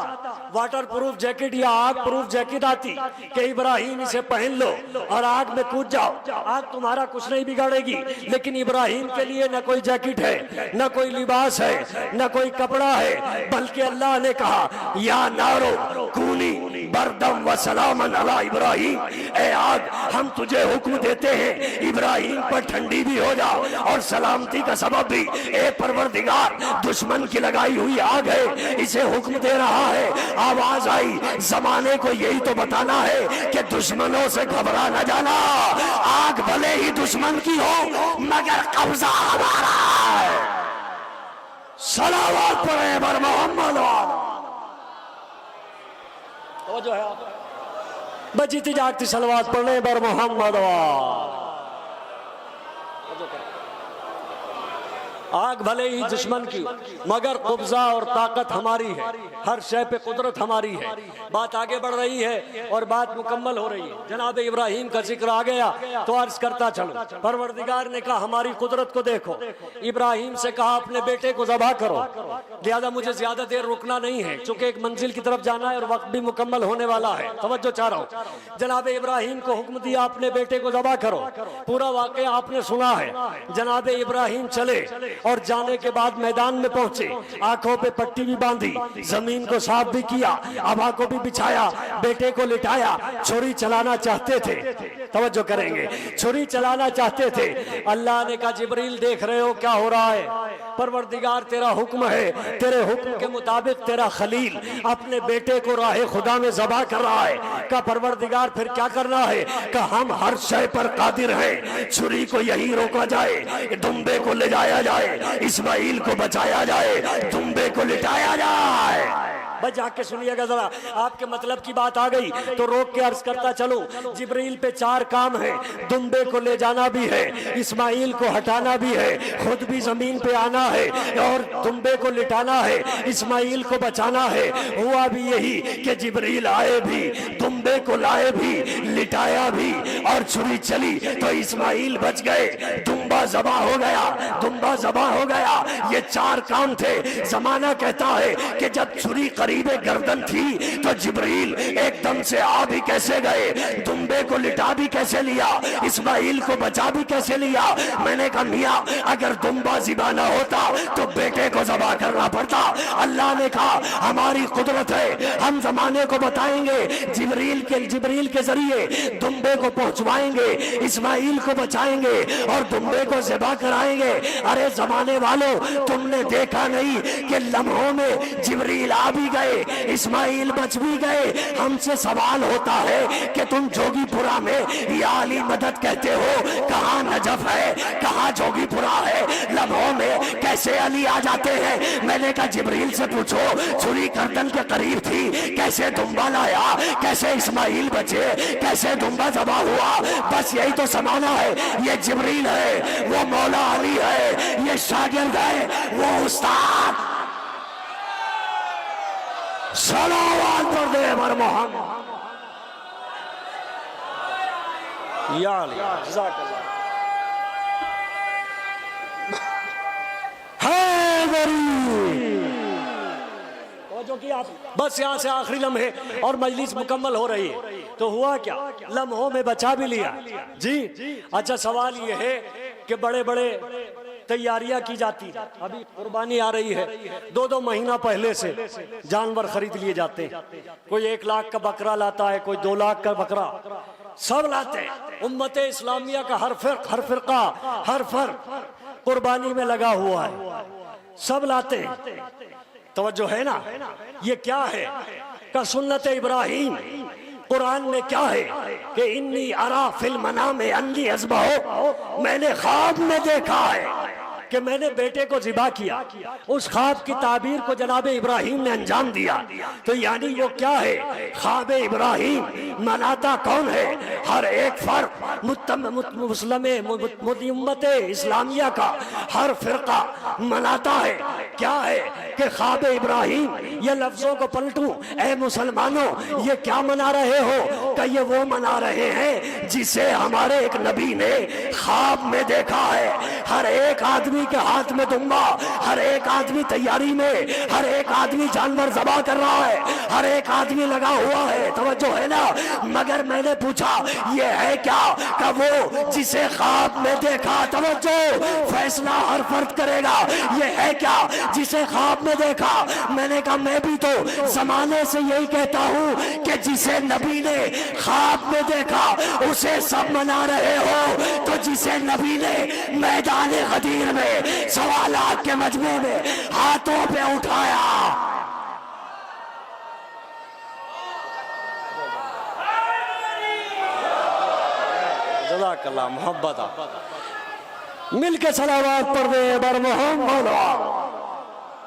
واٹر پروف جیکٹ یا آگ پروف جیکٹ آتی کہ ابراہیم اسے پہن لو اور آگ میں کود جاؤ. آگ تمہارا کچھ نہیں بگاڑے گی, لیکن ابراہیم کے لیے نہ کوئی جیکٹ ہے, نہ کوئی لباس ہے, نہ کوئی کپڑا ہے, بلکہ اللہ نے کہا یا نارو کونی بردم و سلامن علی ابراہیم. اے آگ ہم تجھے حکم دیتے ہیں ابراہیم پر ٹھنڈی بھی ہو جا اور سلامتی کا سبب بھی. اے پروردگار دشمن کی لگائی ہوئی آگ ہے, اسے حکم دے رہا ہے. آواز آئی زمانے کو یہی تو بتانا ہے کہ دشمنوں سے گھبرا نہ جانا, آگ بھلے ہی دشمن کی ہو مگر قبضہ ہمارا ہے. صلوات پڑھیں بر محمد. توجہ ہے بجیتی جاگتی صلوات پڑھنے بر محمد آگ بھلے ہی دشمن کی مگر قبضہ اور طاقت ہماری ہے، ہر شے پہ قدرت ہماری ہے۔ بات آگے بڑھ رہی ہے اور بات مکمل ہو رہی ہے۔ جناب ابراہیم کا ذکر آ گیا تو عرض کرتا چلو، پروردگار نے کہا ہماری قدرت کو دیکھو، ابراہیم سے کہا اپنے بیٹے کو ذبح کرو، لہذا مجھے زیادہ دیر رکنا نہیں ہے چونکہ ایک منزل کی طرف جانا ہے اور وقت بھی مکمل ہونے والا ہے، توجہ چاہ رہا ہوں۔ جناب ابراہیم کو حکم دیا اپنے بیٹے کو ذبح کرو، پورا واقعہ آپ نے سنا ہے۔ جناب ابراہیم چلے اور جانے کے بعد میدان میں پہنچے، آنکھوں پہ پٹی بھی باندھی، زمین کو صاف بھی کیا، ابا کو بھی بچھایا، بیٹے کو لٹایا، چھری چلانا چاہتے تھے، توجہ کریں گے، چھری چلانا چاہتے تھے۔ اللہ نے کہا جبریل دیکھ رہے ہو کیا ہو رہا ہے؟ پروردگار تیرا حکم ہے، تیرے حکم کے مطابق تیرا خلیل اپنے بیٹے کو راہ خدا میں ذبح کر رہا ہے۔ کہا پروردگار پھر کیا کرنا ہے؟ کہا ہم ہر شے پر قادر ہیں، چھری کو یہی روکا جائے، دمبے کو لے جایا جائے، اسماعیل کو بچایا جائے، دمبے کو لٹایا جائے۔ بس جا کے سنیے گا ذرا، آپ کے مطلب کی بات آ گئی تو روک کے عرض کرتا چلوں۔ جبریل پہ 4 کام ہیں، دمبے کو لے جانا بھی ہے، اسماعیل کو ہٹانا بھی ہے، خود بھی زمین پہ آنا ہے اور دمبے کو لٹانا ہے، اسماعیل کو بچانا ہے۔ ہوا بھی یہی کہ جبریل آئے بھی، دمبے کو لائے بھی، لٹایا بھی اور چھری چلی تو اسماعیل بچ گئے، دمبا ذبح ہو گیا، دمبا ذبح ہو گیا۔ یہ 4 کام تھے۔ زمانہ کہتا ہے کہ جب چھری قریب گردن تھی تو جبریل ایک دم سے آ بھی کیسے گئے، دمبے کو لٹا بھی کیسے لیا، اسماعیل کو بچا بھی کیسے لیا۔ میں نے کہا میاں اگر دمبا ذبح نہ ہوتا تو بیٹے کو ذبح کرنا پڑتا۔ اللہ نے کہا ہماری قدرت ہے، ہم زمانے کو بتائیں گے، جبریل کے ذریعے دمبے کو پہنچوائیں گے، اسماعیل کو بچائیں گے اور دمبے کو ذبح کرائیں گے۔ ارے زمانے والوں تم نے دیکھا نہیں کہ لمحوں میں جبریل آ بھی گئے، اسماعیل بچ بھی گئے۔ ہم سے سوال ہوتا ہے کہ تم جوگی پورا میں یا علی مدد کہتے ہو، کہاں نجف ہے، کہاں جوگی پورا ہے، لمحوں میں کیسے علی آ جاتے ہیں؟ میں نے کہا جبریل سے پوچھو، چھری گردن کے قریب تھی، کیسے دمبا لایا، کیسے اسماعیل بچے، کیسے دمبا ذبح ہوا؟ بس یہی تو زمانہ ہے۔ یہ جبریل ہے، وہ مولا علی ہے، یہ شاگرد ہے، وہ استاد۔ صلوات پر دے بر محمد یا علی جزاک اللہ۔ بس یہاں سے آخری لمحے اور مجلس مکمل ہو رہی ہے تو ہوا کیا؟ لمحوں میں بچا بھی لیا جی۔ اچھا سوال یہ ہے کہ بڑے بڑے تیاریاں کی جاتی، ابھی قربانی آ رہی ہے، 2 مہینہ پہلے سے جانور خرید لیے جاتے ہیں، کوئی 1 لاکھ کا بکرا لاتا ہے، کوئی 2 لاکھ کا بکرا، سب لاتے ہیں۔ امت اسلامیہ کا ہر فرقہ ہر فرق قربانی میں لگا ہوا ہے، سب لاتے ہیں۔ توجہ ہے نا؟ یہ کیا ہے کہ سنت ابراہیم قرآن میں کیا ہے کہ انی ارا فی المنام انی اذبحہ، میں نے خواب میں دیکھا ہے کہ میں نے بیٹے کو ذبح کیا۔ اس خواب کی تعبیر کو جناب ابراہیم نے انجام دیا۔ تو یعنی وہ کیا ہے؟ خواب ابراہیم مناتا کون ہے؟ ہر ایک فرق مسلم امت اسلامیہ کا ہر فرقہ مناتا ہے۔ کیا ہے کہ خواب ابراہیم؟ یہ لفظوں کو پلٹوں، اے مسلمانوں یہ کیا منا رہے ہو؟ کہ یہ وہ منا رہے ہیں جسے ہمارے ایک نبی نے خواب میں دیکھا ہے۔ ہر ایک آدمی کے ہاتھ میں دمبا، ہر ایک آدمی تیاری میں، ہر ایک آدمی جانور ذبح کر رہا ہے، ہر ایک آدمی لگا ہوا ہے۔ توجہ ہے نا؟ مگر میں نے پوچھا یہ ہے کیا؟ کہ وہ جسے خواب میں دیکھا، توجہ، فیصلہ ہر فرد کرے گا، یہ ہے کیا جسے خواب میں دیکھا؟ میں نے کہا میں بھی تو زمانے سے یہی کہتا ہوں کہ جسے نبی نے خواب میں دیکھا اسے سب منا رہے ہو، تو جسے نبی نے میدان غدیر میں سوالات کے مجمع میں ہاتھوں پہ اٹھایا، جزاک اللہ، محبت مل کے صلوات پڑھ دے بر محمد۔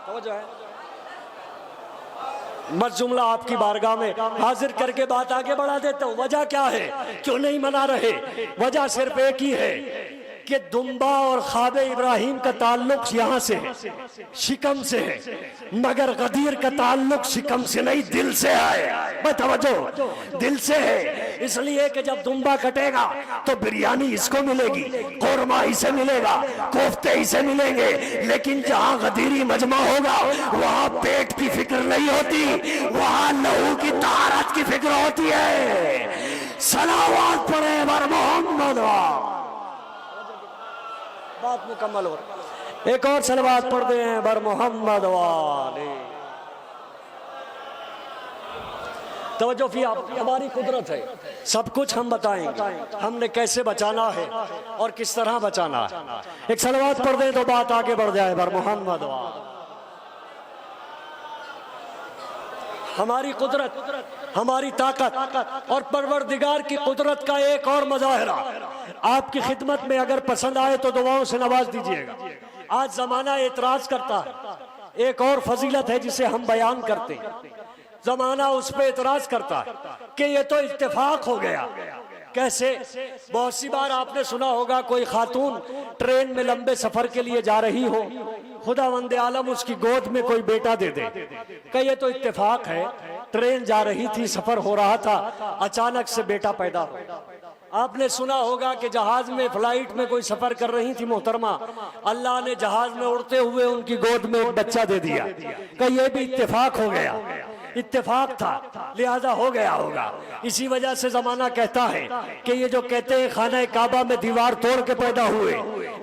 توجہ ہے بس جملہ آپ کی بارگاہ میں حاضر کر کے بات آگے بڑھا دیتا ہوں۔ وجہ کیا ہے کیوں نہیں منا رہے؟ وجہ صرف ایک ہی ہے کہ دمبا اور خواب ابراہیم کا تعلق یہاں سے ہے، شکم سے ہے، مگر غدیر کا تعلق شکم سے نہیں، دل سے ہے۔ بتوجہ، دل سے ہے۔ اس لیے کہ جب دمبا کٹے گا تو بریانی اس کو ملے گی، قورمہ اسے ملے گا، کوفتے اسے ملیں گے، لیکن جہاں غدیری مجمع ہوگا وہاں پیٹ کی فکر نہیں ہوتی، وہاں لہو کی طہارت کی فکر ہوتی ہے۔ صلوات پڑھے بر محمد بات مکمل ہو رہی، ایک اور صلوات پڑھ دیں بر محمد والے۔ توجہ فی ہماری قدرت ہے، سب کچھ ہم بتائیں گے ہم نے کیسے بچانا ہے اور کس طرح بچانا ہے۔ ایک صلوات پڑھ دیں تو بات آگے بڑھ جائے بر محمد والے۔ ہماری قدرت، ہماری طاقت اور پروردگار کی قدرت کا ایک اور مظاہرہ آپ کی خدمت میں اگر پسند آئے تو دعاؤں سے نواز دیجئے گا۔ آج زمانہ اعتراض کرتا ہے، ایک اور فضیلت ہے جسے ہم بیان کرتے ہیں، زمانہ اس پہ اعتراض کرتا ہے کہ یہ تو اتفاق ہو گیا۔ کیسے؟ بہت سی بار آپ نے سنا ہوگا کوئی خاتون ٹرین میں لمبے سفر کے لیے جا رہی ہو، خداوند عالم اس کی گود میں کوئی بیٹا دے دے کہ یہ تو اتفاق ہے، ٹرین جا رہی تھی، سفر ہو رہا تھا، اچانک سے بیٹا پیدا ہو۔ آپ نے سنا ہوگا کہ جہاز میں، فلائٹ میں کوئی سفر کر رہی تھی محترمہ، اللہ نے جہاز میں اڑتے ہوئے ان کی گود میں ایک بچہ دے دیا کہ یہ بھی اتفاق ہو گیا، اتفاق تھا لہذا ہو گیا ہوگا۔ اسی وجہ سے زمانہ کہتا ہے کہ یہ جو کہتے ہیں خانہ کعبہ میں دیوار توڑ کے پیدا ہوئے،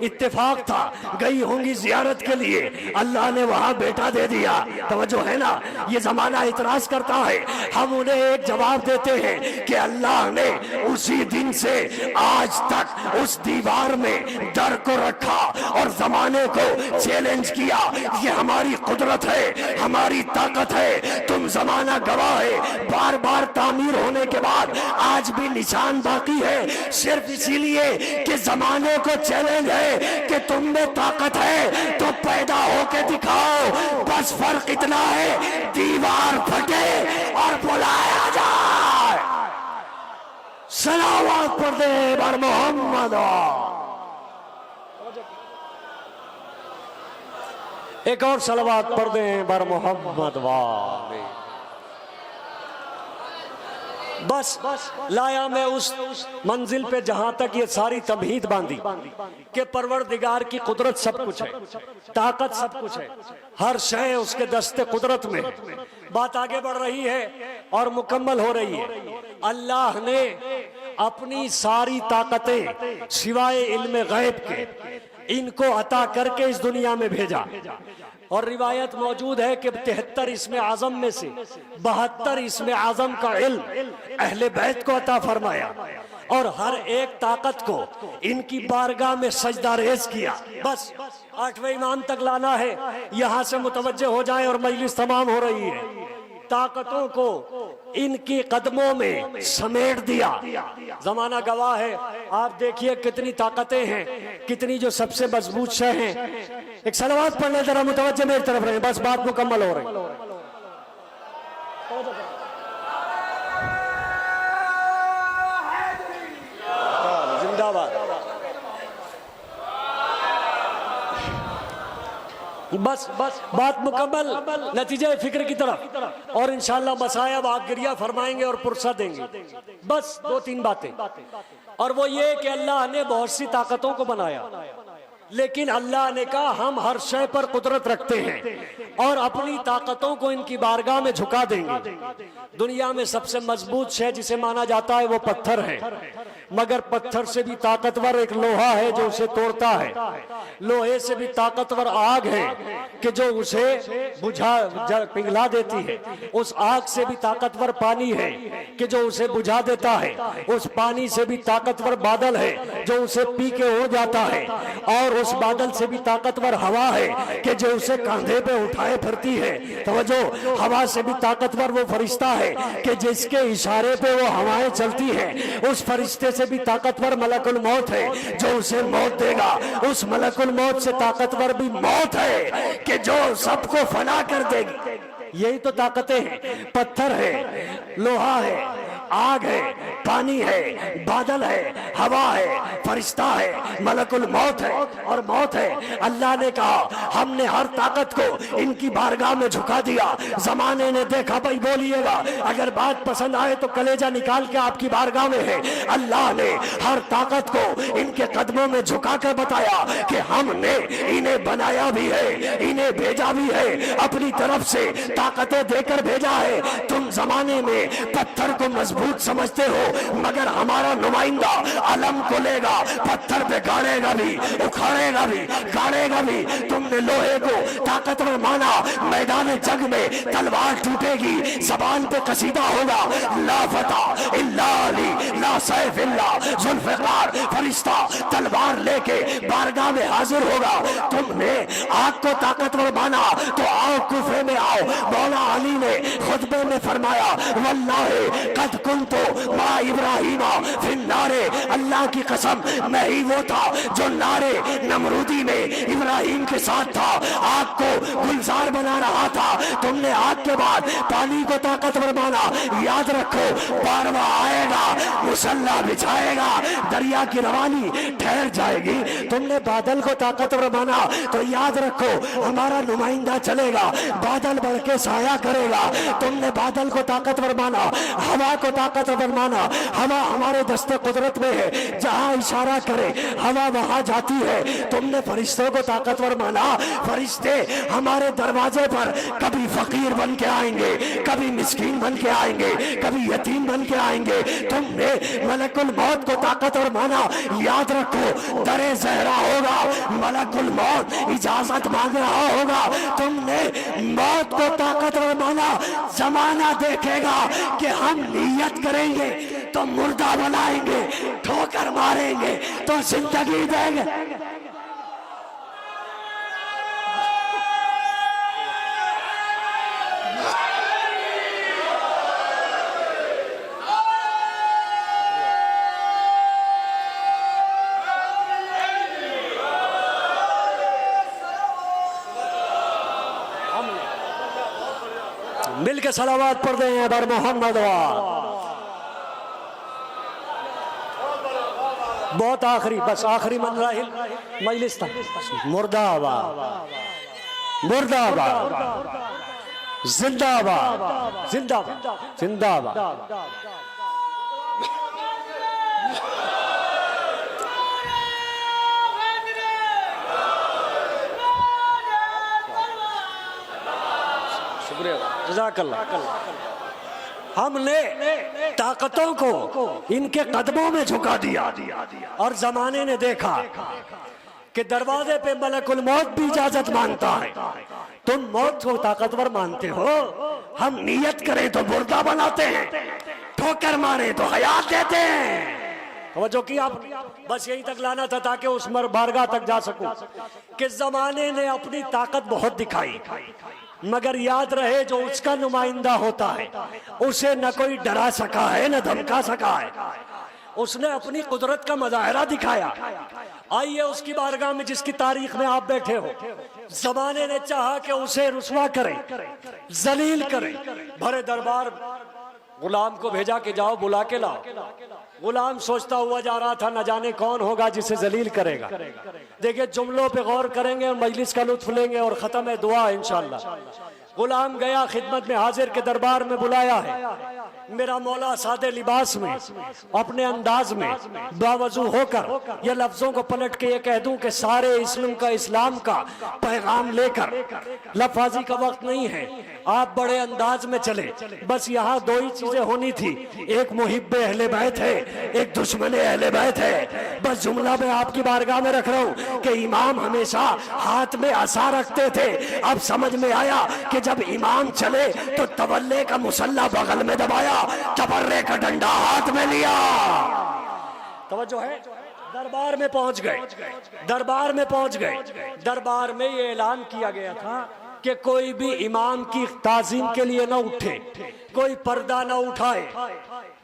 اتفاق تھا، گئی ہوں گی زیارت کے لیے، اللہ نے وہاں بیٹا دے دیا۔ توجہ ہے نا؟ یہ زمانہ اعتراض کرتا ہے، ہم انہیں ایک جواب دیتے ہیں کہ اللہ نے اسی دن سے آج تک اس دیوار میں ڈر کو رکھا اور زمانے کو چیلنج کیا۔ یہ ہماری قدرت ہے، ہماری طاقت ہے، تم زمانہ گواہ ہے، بار بار تعمیر ہونے کے بعد آج بھی نشان باقی ہے، صرف اسی لیے کہ زمانے کو چیلنج ہے کہ تم میں طاقت ہے تو پیدا ہو کے دکھاؤ، بس فرق اتنا ہے دیوار پھٹے اور بلایا جائے۔ صلوات پڑھ دے بر محمد۔ ایک اور صلوات پڑھ دیں بر محمد والے۔ بس لایا میں اس منزل پہ جہاں تک یہ ساری تمہید باندھی کہ پروردگار کی قدرت سب کچھ ہے، طاقت سب کچھ ہے، ہر شے اس کے دست قدرت میں ہے۔ بات آگے بڑھ رہی ہے اور مکمل ہو رہی ہے۔ اللہ نے اپنی ساری طاقتیں سوائے علم غیب کے ان کو عطا کر کے اس دنیا میں بھیجا، اور روایت موجود ہے کہ 73 اسم اعظم میں سے 72 اسم اعظم کا علم اہل بیت کو عطا فرمایا، اور ہر ایک طاقت کو ان کی بارگاہ میں سجدہ ریز کیا۔ بس 8ویں امام تک لانا ہے، یہاں سے متوجہ ہو جائیں اور مجلس تمام ہو رہی ہے۔ طاقتوں کو ان کی قدموں میں سمیٹ دیا، زمانہ گواہ ہے۔ آپ دیکھیے کتنی طاقتیں ہیں، کتنی جو سب سے مضبوط شے ہیں۔ ایک صلوات پڑھنے ذرا متوجہ میری طرف رہے، بس بات مکمل ہو رہی۔ زندہ باد۔ بس بات مکمل، نتیجہ فکر کی طرف، اور انشاءاللہ مسائب آپ گریہ فرمائیں گے اور پرسہ دیں گے۔ بس 2-3 باتیں، اور وہ یہ کہ اللہ نے بہت سی طاقتوں کو بنایا، لیکن اللہ نے کہا ہم ہر شے پر قدرت رکھتے ہیں اور اپنی طاقتوں کو ان کی بارگاہ میں جھکا دیں گے۔ دنیا میں سب سے مضبوط شے جسے مانا جاتا ہے وہ پتھر ہے، مگر پتھر سے بھی طاقتور ایک لوہا ہے جو اسے توڑتا ہے، لوہے سے بھی طاقتور آگ ہے کہ جو اسے پگھلا دیتی ہے، اس آگ سے بھی طاقتور پانی ہے کہ جو اسے بجھا دیتا ہے، اس پانی سے بھی طاقتور بادل ہے جو اسے پی کے اڑ جاتا ہے، اور اس بادل سے بھی طاقتور ہوا ہے کہ جو اسے کاندھے پہ اٹھائے پھرتی ہے۔ توجہ، ہوا سے بھی طاقتور وہ فرشتہ ہے کہ جس کے اشارے پہ وہ ہوائیں چلتی ہیں، اس فرشتے سے بھی طاقتور ملک الموت ہے جو اسے موت دے گا، اس ملک الموت سے طاقتور بھی موت ہے کہ جو سب کو فنا کر دے گی۔ یہی تو طاقتیں ہیں. پتھر ہے, لوہا ہے, آگ ہے, پانی ہے, بادل ہے, ہوا ہے, فرشتہ ہے, ملک الموت ہے اور موت ہے. اللہ نے کہا ہم نے ہر طاقت کو ان کی بارگاہ میں جھکا دیا. زمانے نے دیکھا, بھائی بولیے گا, اگر بات پسند آئے تو کلیجہ نکال کے آپ کی بارگاہ میں ہے. اللہ نے ہر طاقت کو ان کے قدموں میں جھکا کر بتایا کہ ہم نے انہیں بنایا بھی ہے, انہیں بھیجا بھی ہے, اپنی طرف سے طاقتیں دے کر بھیجا ہے. تم زمانے میں پتھر کو مضبوط سمجھتے ہو, مگر ہمارا نمائندہ علم کو لے گا, پتھر پہ گاڑے گا بھی, اکھاڑے گا بھی, گاڑے گا بھی. تم نے لوہے کو طاقتور مانا, میدان جنگ میں تلوار ٹوٹے گی, زبان پہ قصیدہ ہوگا, لا فتح الا علی, لا سیف الا ذوالفقار. فرشتہ تلوار لے کے بارگاہ میں حاضر ہوگا. تم نے آگ کو طاقتور مانا تو آؤ کوفے میں آؤ. مولا علی نے خطبے میں فرمایا, واللہ قد کنتو مع ابراہیم فی النار, اللہ کی قسم میں ہی وہ تھا جو نارے نمرودی میں ابراہیم کے ساتھ تھا, آگ کو گلزار بنا رہا تھا. تم نے آگ کے بعد پانی کو طاقتور مانا. یاد رکھو, پاروا آئے گا, مسلح بچھائے گا, دریا کی روانی ٹھہر جائے گی. تم نے بادل کو طاقتور مانا تو یاد رکھو ہمارا نمائندہ چلے گا, بادل بڑھ کے سایہ کرے گا. تم نے بادل کو طاقتور مانا, ہوا کو طاقتور مانا. ہوا ہمارے دست قدرت میں ہے, جہاں اشارہ کرے ہوا وہاں جاتی ہے. تم نے فرشتوں کو طاقتور مانا, فرشتے ہمارے دروازے پر کبھی فقیر بن کے آئیں گے, کبھی مسکین بن کے آئیں گے, کبھی یتیم بن کے آئیں گے. تم نے ملک الموت کو طاقتور مانا. یاد رکھو در زہرا ہوگا, ملک الموت اجازت مانگ رہا ہوگا. تم نے موت کو طاقتور مانا. زمانہ دیکھے گا کہ ہم نیت کریں گے تو مردہ بنائیں گے, ٹھوکر ماریں گے تو زندگی دیں گے. مل کے صلوات پڑھ دیں بر محمد بہت آخری, بس آخری مراحل مجلس تھا. مردہ آباد, مردہ آباد, زندہ آباد, زندہ آباد, زندہ آباد. جزاک اللہ. ہم نے طاقتوں کو ان کے قدموں میں جھکا دیا اور زمانے نے دیکھا کہ دروازے پہ ملک الموت بھی اجازت مانگتا ہے. تم موت کو طاقتور مانتے ہو, ہم نیت کریں تو مردہ بناتے ہیں, ٹھوکر مارے تو حیات دیتے ہیں. توجہ کی آپ, بس یہی تک لانا تھا تاکہ اس بارگاہ تک جا سکوں کہ زمانے نے اپنی طاقت بہت دکھائی, مگر یاد رہے جو اس کا نمائندہ ہوتا ہے اسے نہ کوئی ڈرا سکا ہے نہ دھمکا سکا ہے. اس نے اپنی قدرت کا مظاہرہ دکھایا. آئیے اس کی بارگاہ میں جس کی تاریخ میں آپ بیٹھے ہو. زمانے نے چاہا کہ اسے رسوا کرے, ذلیل کرے. بھرے دربار غلام کو بھیجا کہ جاؤ بلا کے لاؤ. غلام سوچتا ہوا جا رہا تھا نہ جانے کون ہوگا جسے ذلیل کرے گا. دیکھیں جملوں پہ غور کریں گے اور مجلس کا لطف لیں گے اور ختم ہے دعا انشاءاللہ. غلام گیا, خدمت میں حاضر کے دربار میں بلایا ہے. میرا مولا سادے لباس میں اپنے انداز میں باوضو ہو کر یہ لفظوں کو پلٹ کے یہ کہہ دوں کہ سارے اسلام کا پیغام لے کر, لفاظی کا وقت نہیں ہے, آپ بڑے انداز میں چلے. بس یہاں دو ہی چیزیں ہونی تھی, ایک محب اہل بیت ہے, ایک دشمن اہل بیت ہے. بس جملہ میں آپ کی بارگاہ میں رکھ رہا ہوں کہ امام ہمیشہ ہاتھ میں عصا رکھتے تھے. اب سمجھ میں آیا کہ جب امام چلے تو تولے کا مسلح بغل میں دبایا, تبرے کا ڈنڈا ہاتھ میں لیا. توجہ ہے, دربار میں پہنچ گئے, دربار میں پہنچ گئے. دربار میں یہ اعلان کیا گیا تھا کہ کوئی بھی امام کی تعظیم کے لیے نہ اٹھے، کوئی پردہ نہ اٹھائے،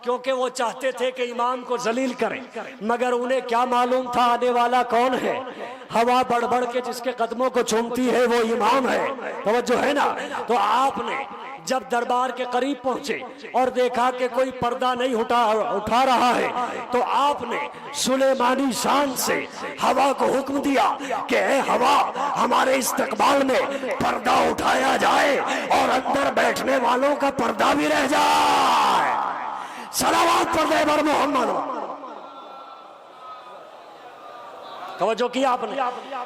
کیونکہ وہ چاہتے تھے کہ امام کو ذلیل کریں، مگر انہیں کیا معلوم تھا آنے والا کون ہے؟ ہوا بڑھ بڑھ کے جس کے قدموں کو چومتی ہے وہ امام ہے، توجہ ہے نا؟ تو آپ نے جب دربار کے قریب پہنچے اور دیکھا کہ کوئی پردہ نہیں اٹھا رہا ہے، تو آپ نے سلیمانی شان سے ہوا کو حکم دیا کہ اے ہوا، ہمارے استقبال میں پردہ اٹھایا جائے اور اندر بیٹھنے والوں کا پردہ بھی رہ جائے۔ صلوات پڑھ دے بر محمد۔ توجہ کیا آپ نے؟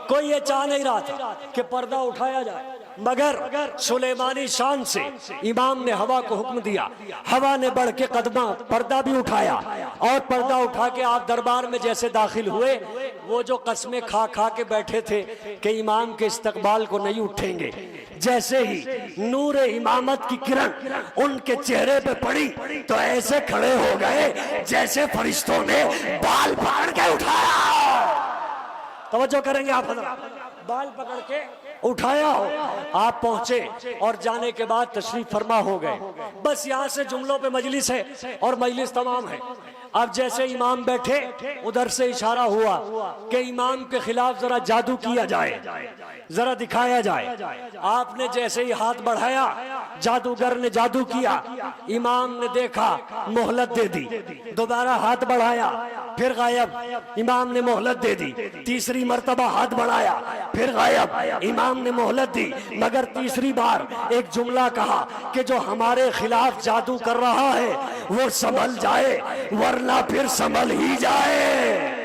کوئی یہ چاہ نہیں رہا تھا کہ پردہ اٹھایا جائے، مگر سلیمانی شان سے امام نے ہوا کو حکم دیا، ہوا نے بڑھ کے قدمہ پردہ بھی اٹھایا، اور پردہ اٹھا کے آپ دربار میں جیسے داخل ہوئے، وہ جو قسمیں کھا کھا کے بیٹھے تھے کہ امام کے استقبال کو نہیں اٹھیں گے، جیسے ہی نور امامت کی کرن ان کے چہرے پہ پڑی تو ایسے کھڑے ہو گئے جیسے فرشتوں نے بال پکڑ کے اٹھایا۔ توجہ کریں گے آپ حضرات، بال پکڑ کے اٹھایا ہو۔ آپ پہنچے اور جانے کے بعد تشریف فرما ہو گئے۔ بس یہاں سے جملوں پہ مجلس ہے اور مجلس تمام ہے۔ اب جیسے امام بیٹھے ادھر سے اشارہ ہوا کہ امام کے خلاف ذرا جادو کیا جائے، ذرا دکھایا جائے۔ آپ نے جیسے ہی ہاتھ بڑھایا، جادوگر نے جادو کیا، امام نے دیکھا، مہلت دے دی، دوبارہ ہاتھ بڑھایا، پھر غائب، امام نے مہلت دے دی، تیسری مرتبہ ہاتھ بڑھایا، پھر غائب، امام نے مہلت دی، مگر تیسری بار ایک جملہ کہا کہ جو ہمارے خلاف جادو کر رہا ہے وہ سنبھل جائے ورنہ پھر سنبھل ہی جائے۔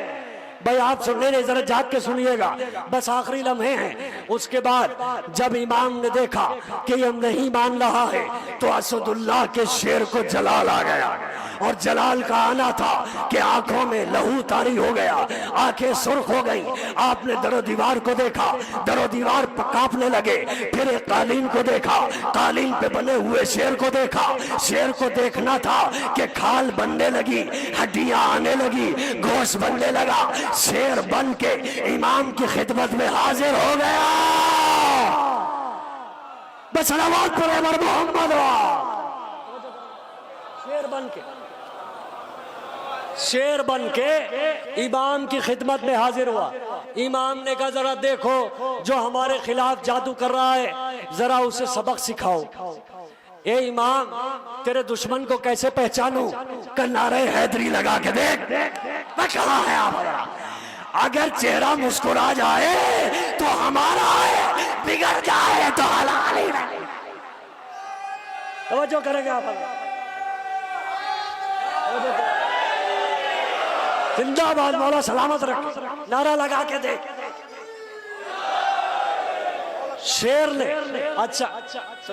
بھائی آپ سننے نہیں، ذرا جاگ کے سنیے گا، بس آخری لمحے ہیں۔ اس کے بعد جب امام نے دیکھا کہ یہ نہیں مان رہا ہے تو اسد اللہ کے شیر کو جلال آ گیا، اور جلال کا آنا تھا کہ آنکھوں میں لہو طاری ہو گیا، آنکھیں سرخ ہو گئی۔ آپ نے در و دیوار کو دیکھا، در و دیوار کانپنے لگے، پھر ایک قالین کو دیکھا، قالین پہ بنے ہوئے شیر کو دیکھا، شیر کو دیکھنا تھا کہ کھال بننے لگی، ہڈیاں آنے لگی، گوشت بننے لگا، شیر بن کے امام کی خدمت میں حاضر ہو گیا۔ بس صلوات پر عمر محمد۔ شیر بن کے امام کی خدمت میں حاضر ہوا۔ امام نے کہا ذرا دیکھو جو ہمارے خلاف جادو کر رہا ہے، ذرا اسے سبق سکھاؤ۔ اے امام، تیرے دشمن کو کیسے پہچانوں؟ کہ نعرہ حیدری لگا کے دیکھ، میں کہاں ہے آپ؟ اگر چہرہ مسکرا جائے تو ہمارا ہے، بگڑ جائے تو حلال ہی نہیں۔ توجہ کریں گے آپ؟ زندہ باد، مولا سلامت رکھ، نعرہ لگا کے دیکھ۔ شیر نے، اچھا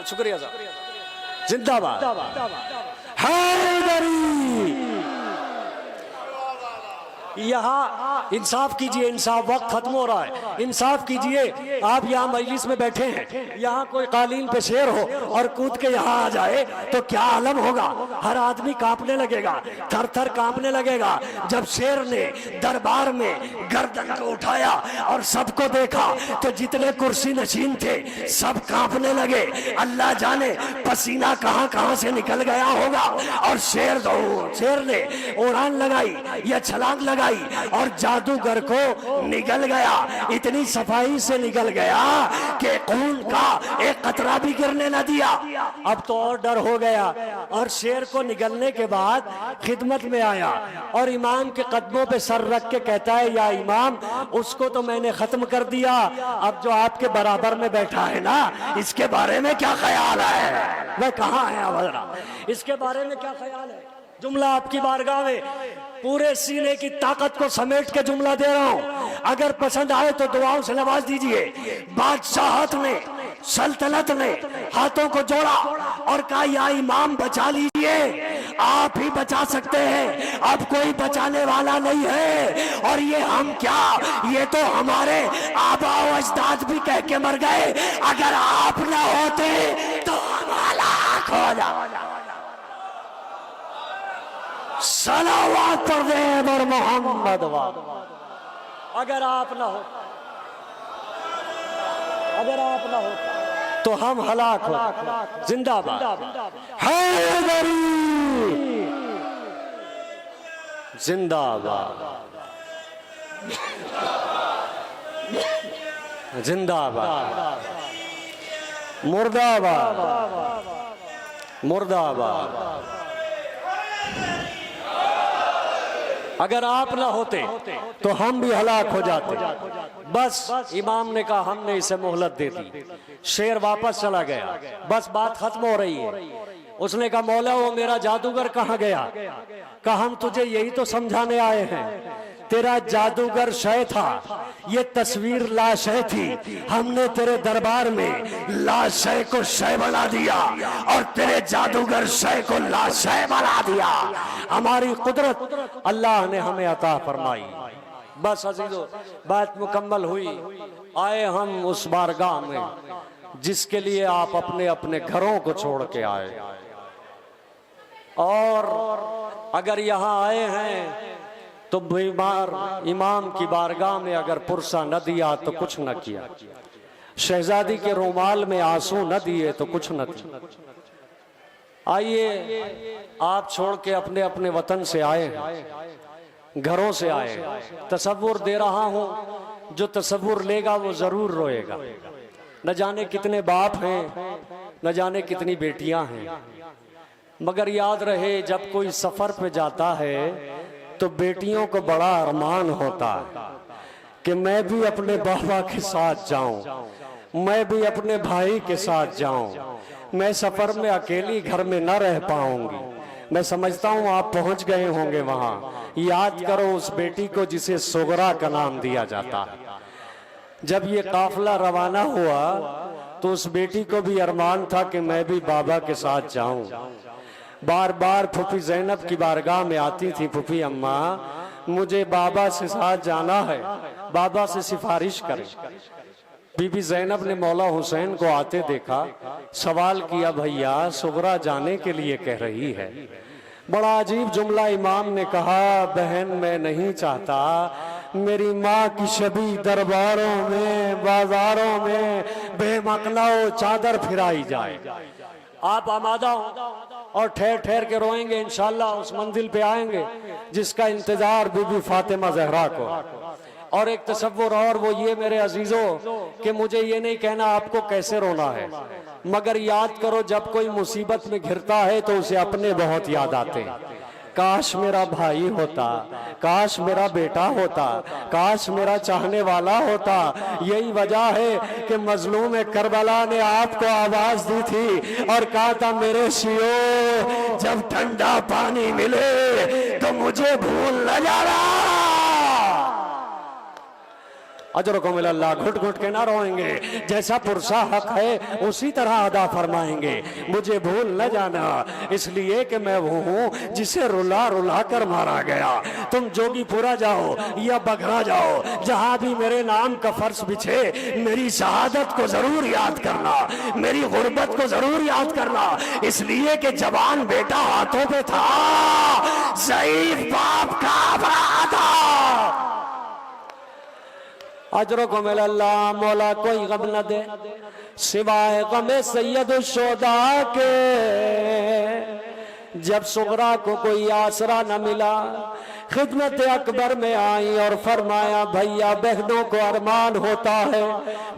شکریہ صاحب، زندہ باد حیدری۔ یہاں انصاف کیجئے، انصاف، وقت ختم ہو رہا ہے، انصاف کیجئے۔ آپ یہاں مجلس میں بیٹھے ہیں، یہاں کوئی قالین پہ شیر ہو اور کود کے یہاں آ جائے تو کیا عالم ہوگا؟ ہر آدمی کانپنے لگے گا، تھر تھر کانپنے لگے گا۔ جب شیر نے دربار میں گردن کو اٹھایا اور سب کو دیکھا تو جتنے کرسی نشین تھے سب کانپنے لگے۔ اللہ جانے پسینہ کہاں کہاں سے نکل گیا ہوگا، اور شیر نے اڑان لگائی یا چھلانگ لگائی اور جادوگر کو نگل گیا، اتنی صفائی سے نگل گیا کہ خون کا ایک قطرہ بھی گرنے نہ دیا۔ اب تو اور ڈر ہو گیا، اور شیر کو نگلنے کے بعد خدمت میں آیا اور امام کے قدموں پہ سر رکھ کے کہتا ہے یا امام، اس کو تو میں نے ختم کر دیا، اب جو آپ کے برابر میں بیٹھا ہے نا، اس کے بارے میں کیا خیال ہے؟ وہ کہاں ہے حضرات؟ اس کے بارے میں کیا خیال ہے؟ جملہ آپ کی بارگاہ میں پورے سینے کی طاقت کو سمیٹ کے جملہ دے رہا ہوں، اگر پسند آئے تو دعاؤں سے نواز دیجئے۔ بادشاہت نے، سلطنت نے ہاتھوں کو جوڑا اور کہا یا امام بچا لیجئے، آپ ہی بچا سکتے ہیں، اب کوئی بچانے والا نہیں ہے۔ اور یہ ہم کیا، یہ تو ہمارے آبا و اجداد بھی کہہ کے مر گئے، اگر آپ نہ ہوتے تو ہم ہلاک ہو جاتے۔ صلوات پر دے بر محمد۔ اگر آپ نہ ہو، اگر آپ نہ ہو، تو ہم ہلاک ہو. زندہ باد حیدری زندہ باد زندہ باد مردہ باد مردہ باد. اگر آپ نہ ہوتے تو ہم بھی ہلاک ہو جاتے. بس امام نے کہا ہم نے اسے مہلت دے دی. شیر واپس چلا گیا. بس بات ختم ہو رہی ہے. اس نے کہا مولا وہ میرا جادوگر کہاں گیا؟ کہا ہم تجھے یہی تو سمجھانے آئے ہیں. تیرا جادوگر شے تھا، یہ تصویر لا شے تھی. ہم نے تیرے دربار میں لا شے کو شے بنا دیا اور تیرے جادوگر شے کو لا شے بنا دیا. ہماری قدرت اللہ نے ہمیں عطا فرمائی. بس عزیزو بات مکمل ہوئی. آئے ہم اس بارگاہ میں جس کے لیے آپ اپنے اپنے گھروں کو چھوڑ کے آئے. اور اگر یہاں آئے ہیں تو بیمار امام کی بارگاہ میں اگر پرسہ نہ دیا تو کچھ نہ کیا. شہزادی کے رومال میں آنسو نہ دیے تو کچھ نہ کیا. آئیے آپ چھوڑ کے اپنے اپنے وطن سے آئے ہیں، گھروں سے آئے. تصور دے رہا ہوں، جو تصور لے گا وہ ضرور روئے گا. نہ جانے کتنے باپ ہیں، نہ جانے کتنی بیٹیاں ہیں. مگر یاد رہے جب کوئی سفر پہ جاتا ہے تو بیٹیوں کو بڑا ارمان ہوتا ہے کہ میں بھی اپنے بابا کے ساتھ جاؤں، میں بھی اپنے بھائی کے ساتھ جاؤں. میں سفر میں اکیلی گھر میں نہ رہ پاؤں گی. میں سمجھتا ہوں آپ پہنچ گئے ہوں گے وہاں. یاد کرو اس بیٹی کو جسے سغرا کا نام دیا جاتا ہے. جب یہ قافلہ روانہ ہوا تو اس بیٹی کو بھی ارمان تھا کہ میں بھی بابا کے ساتھ جاؤں. بار بار پھوپھی زینب کی بارگاہ میں آتی تھی، پھوپھی اماں مجھے بابا سے ساتھ جانا ہے، بابا سے سفارش کریں. بی بی زینب نے مولا حسین کو آتے دیکھا، سوال کیا بھیا سغرا جانے کے لیے کہہ رہی ہے. بڑا عجیب جملہ امام نے کہا، بہن میں نہیں چاہتا میری ماں کی شبیہ درباروں میں بازاروں میں بے مقلا و چادر پھرائی جائے. آپ آمادہ ہوں اور ٹھہر ٹھہر کے روئیں گے، انشاءاللہ اس منزل پہ آئیں گے جس کا انتظار بی بی فاطمہ زہرا کو. اور ایک تصور اور وہ یہ میرے عزیزوں کہ مجھے یہ نہیں کہنا آپ کو کیسے رونا ہے، مگر یاد کرو جب کوئی مصیبت میں گھرتا ہے تو اسے اپنے بہت یاد آتے ہیں. کاش میرا بھائی ہوتا، کاش میرا بیٹا ہوتا، کاش میرا چاہنے والا ہوتا. یہی وجہ ہے کہ مظلوم کربلا نے آپ کو آواز دی تھی اور کہا تھا میرے شیعو جب ٹھنڈا پانی ملے تو مجھے بھول نہ جانا. اجرکم اللہ. گھٹ گھٹ کے نہ روئیں گے، جیسا پرسہ حق ہے اسی طرح ادا فرمائیں گے. مجھے بھول نہ جانا اس لیے کہ میں وہ ہوں جسے رلا رلا کر مارا گیا. تم جوگی پورا جاؤ یا بگھرا جاؤ، جہاں بھی میرے نام کا فرش بچھے میری شہادت کو ضرور یاد کرنا، میری غربت کو ضرور یاد کرنا. اس لیے کہ جوان بیٹا ہاتھوں پہ تھا، ضعیف باپ کا بڑا تھا. اجرکم اللہ. مولا کوئی غم نہ دے سوائے غم سید الشہداء کے. جب سغرا کو کوئی آسرا نہ ملا خدمت اکبر میں آئی اور فرمایا بھیا بہنوں کو ارمان ہوتا ہے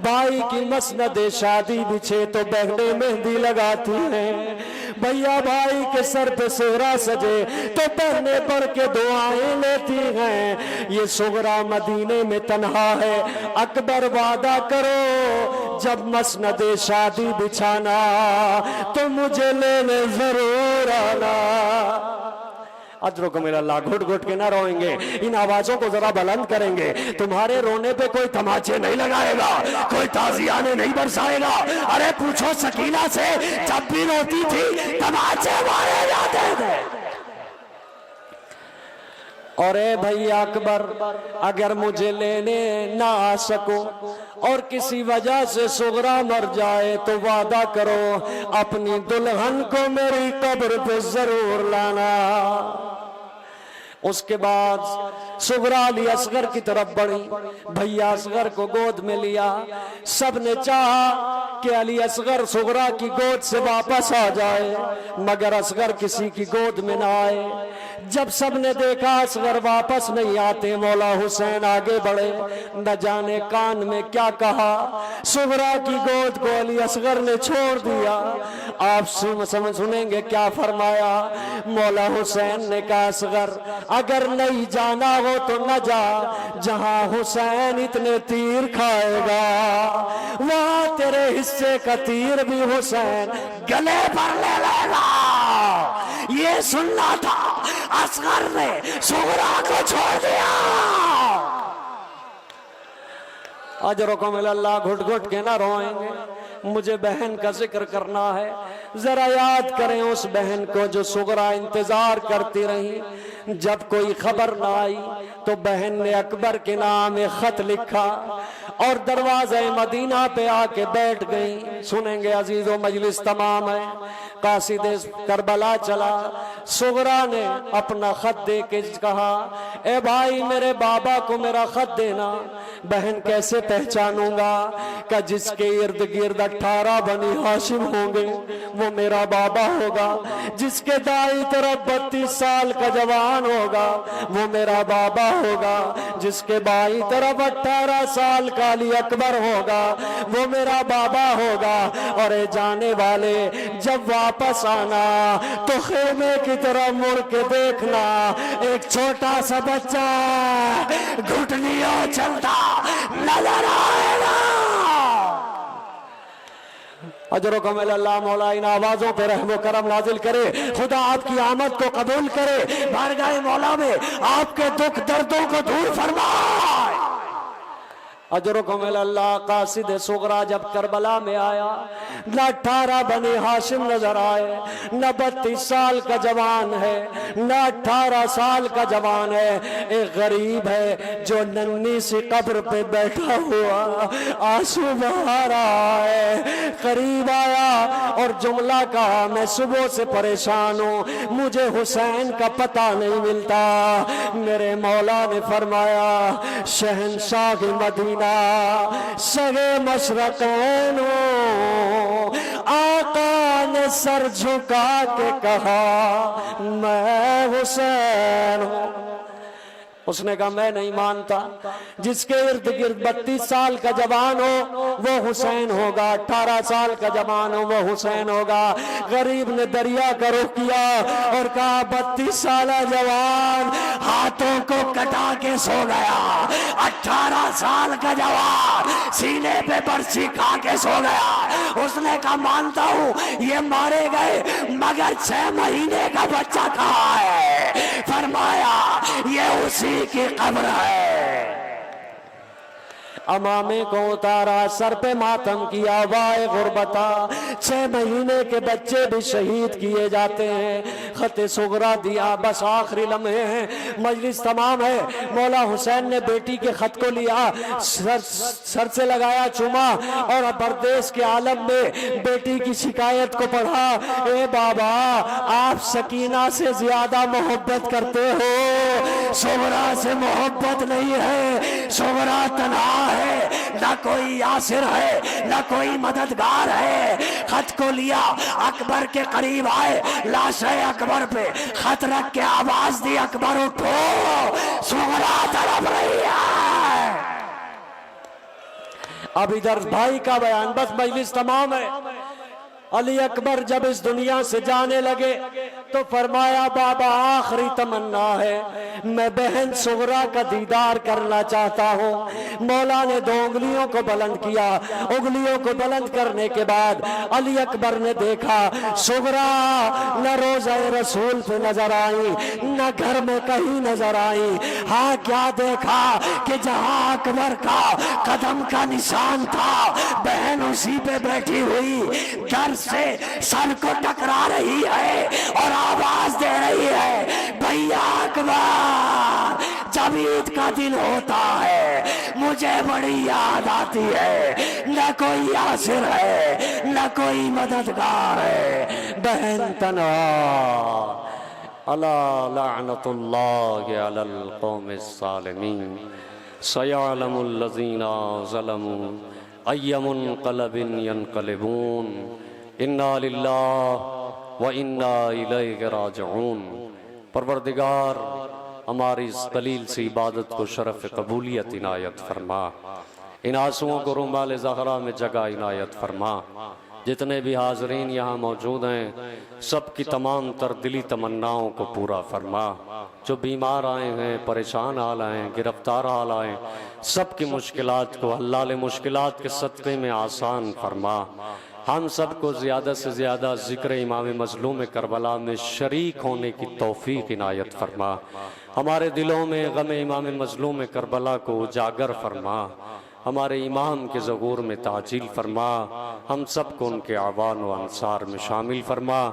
بھائی کی مسند شادی بچھے تو بہنیں مہندی لگاتی ہیں، بھیا بھائی کے سر پہ سہرا سجے تو بہنیں پڑھ کے دعائیں لیتی ہیں. یہ سغرا مدینے میں تنہا ہے. اکبر وعدہ کرو جب مسند شادی بچھانا تو مجھے لینے ضرور آنا. اجرکم اللہ. گھٹ گھٹ کے نہ روئیں گے، ان آوازوں کو ذرا بلند کریں گے. تمہارے رونے پہ کوئی تماچے نہیں لگائے گا، کوئی تازیانے نہیں برسائے گا. ارے پوچھو سکینہ سے جب بھی روتی تھی تماچے مارے جاتے تھے. اور اے بھائی اکبر اگر مجھے لینے نہ آ سکو اور کسی وجہ سے سغرا مر جائے تو وعدہ کرو اپنی دلہن کو میری قبر پہ ضرور لانا. اس کے بعد صغرا علی اصغر کی طرف بڑھی، بھیا اصغر کو گود میں لیا۔ سب نے چاہا کہ علی اصغر صغرا کی گود سے واپس آ جائے، مگر اصغر کسی کی گود میں نہ آئے۔ جب سب نے دیکھا اصغر واپس نہیں آتے، مولا حسین آگے بڑھے، نہ جانے کان میں کیا کہا، صغرا کی گود کو علی اصغر نے چھوڑ دیا۔ آپ سنیں گے کیا فرمایا۔ مولا حسین نے کہا اصغر اگر نہیں جانا ہو تو نہ جا، جہاں حسین اتنے تیر کھائے گا وہاں تیرے حصے کا تیر بھی حسین گلے پر لے لے گا۔ یہ سننا تھا، اصغر نے صغرا کو چھوڑ دیا۔ اجرکم اللہ، گھٹ گھٹ کے نہ روئیں گے، مجھے بہن کا ذکر کرنا ہے۔ ذرا یاد کریں اس بہن کو جو صغرا انتظار کرتی رہی، جب کوئی خبر نہ آئی تو بہن نے اکبر کے نام ایک خط لکھا اور دروازہ مدینہ پہ آ کے بیٹھ گئی۔ سنیں گے عزیزو، مجلس تمام ہے۔ قاصد کربلا چلا، صغرا نے اپنا خط دے کے کہا اے بھائی میرے بابا کو میرا خط دینا۔ بہن کیسے پہچانوں گا کہ جس کے ارد گرد 18 بنی ہاشم ہوں گے وہ میرا بابا ہوگا، جس کے دائیں طرف 32 سال کا جوان ہوگا وہ میرا بابا ہوگا، جس کے بائیں طرف 18 سال کا علی اکبر ہوگا وہ میرا بابا ہوگا۔ اور اے جانے والے، جب واپس آنا تو خیمے کی طرف مڑ کے دیکھنا، ایک چھوٹا سا بچہ گھٹنیوں چلتا نظر آئے گا۔ اجرکم اللہ، مولا ان آوازوں پہ رحم و کرم نازل کرے، خدا آپ کی آمد کو قبول کرے، بارگاہ مولا میں آپ کے دکھ دردوں کو دور فرمائے۔ اجرکم اللہ، قاصد صغرا جب کربلا میں آیا، نہ 18 بنی ہاشم نظر آئے، نہ 32 سال کا جوان ہے، نہ 18 سال کا جوان ہے، ایک غریب ہے جو ننھی سی قبر پہ بیٹھا ہوا آنسو بہا رہا ہے۔ قریب آیا اور جملہ کہا میں صبح سے پریشان ہوں، مجھے حسین کا پتہ نہیں ملتا۔ میرے مولا نے فرمایا شہنشاہ مدینہ سگے مشرقین، آقا نے سر جھکا کے کہا میں حسین ہوں۔ اس نے کہا میں نہیں مانتا، جس کے ارد گرد 32 سال کا جوان ہو وہ حسین ہوگا، 18 سال کا جوان ہو وہ حسین ہوگا۔ غریب نے دریا کا رخ کیا اور کہا 32 سالہ جوان ہاتھوں کو کٹا کے سو گیا، 18 سال کا جوان سینے پہ برچھی کھا کے سو گیا۔ اس نے کہا مانتا ہوں یہ مارے گئے، مگر 6 مہینے کا بچہ کہاں ہے؟ فرمایا یہ اسی کی قبر ہے۔ امامے کو اتارا، سر پہ ماتم کیا، وائے غربتا، 6 مہینے کے بچے بھی شہید کیے جاتے ہیں۔ خط صغرا دیا، بس آخری لمحے ہیں، مجلس تمام ہے۔ مولا حسین نے بیٹی کے خط کو لیا، سر سے لگایا، چوما اور پردیس کے عالم میں بیٹی کی شکایت کو پڑھا اے بابا آپ سکینہ سے زیادہ محبت کرتے ہو، صغرا سے محبت نہیں ہے، صغرا تنہا ہے، نہ کوئی یاسر ہے نہ کوئی مددگار ہے۔ خط کو لیا، اکبر کے قریب آئے، لاش اکبر پہ خط رکھ کے آواز دی اکبر اٹھو، صغرا تڑپ رہی ہے۔ اب ادھر بھائی کا بیان، بس مجلس تمام ہے۔ علی اکبر جب اس دنیا سے جانے لگے تو فرمایا بابا آخری تمنا ہے میں بہن صغرا کا دیدار کرنا چاہتا ہوں۔ مولا نے 2 انگلیوں کو بلند کیا، انگلیوں کو بلند کرنے کے بعد علی اکبر نے دیکھا صغرا نہ روضہ رسول پہ نظر آئی، نہ گھر میں کہیں نظر آئی۔ ہاں کیا دیکھا کہ جہاں اکبر کا قدم کا نشان تھا بہن اسی پہ بیٹھی ہوئی، گھر سے سر کو ٹکرا رہی ہے اور آواز دے رہی ہے بھیا اکبر جب عید کا دن ہوتا ہے مجھے بڑی یاد آتی ہے، نہ کوئی یاسر ہے نہ کوئی مددگار ہے، بہن تنہا الا لعنت اللہ علی القوم الظالمین سیعلم الذین ظلموا ای منقلب ینقلبون انا للہ وَإِنَّا إِلَيْهِ راجعون۔ پروردگار ہماری اس قلیل سی عبادت کو شرف قبولیت عنایت فرما، ان آنسوؤں کو رومال زہرا میں جگہ عنایت فرما۔ جتنے بھی حاضرین یہاں موجود ہیں سب کی تمام تر دلی تمناؤں کو پورا فرما۔ جو بیمار آئے ہیں، پریشان حال آئے ہیں، گرفتار حال آئے ہیں، سب کی مشکلات کو حلال مشکلات کے صدقے میں آسان فرما۔ ہم سب کو زیادہ سے زیادہ ذکر امام مظلوم کربلا میں شریک ہونے کی توفیق عنایت فرما۔ ہمارے دلوں میں غم امام مظلوم کربلا کو اجاگر فرما، ہمارے امام کے ظہور میں تعجیل فرما، ہم سب کو ان کے اعوان و انصار میں شامل فرما۔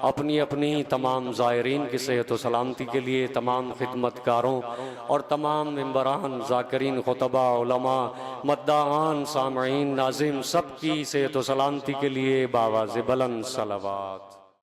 اپنی اپنی تمام زائرین کی صحت و سلامتی کے لیے، تمام خدمتکاروں اور تمام ممبران، ذاکرین، خطباء، علماء، مداحان، سامعین، ناظرین، سب کی صحت و سلامتی کے لیے بآواز بلند صلوات۔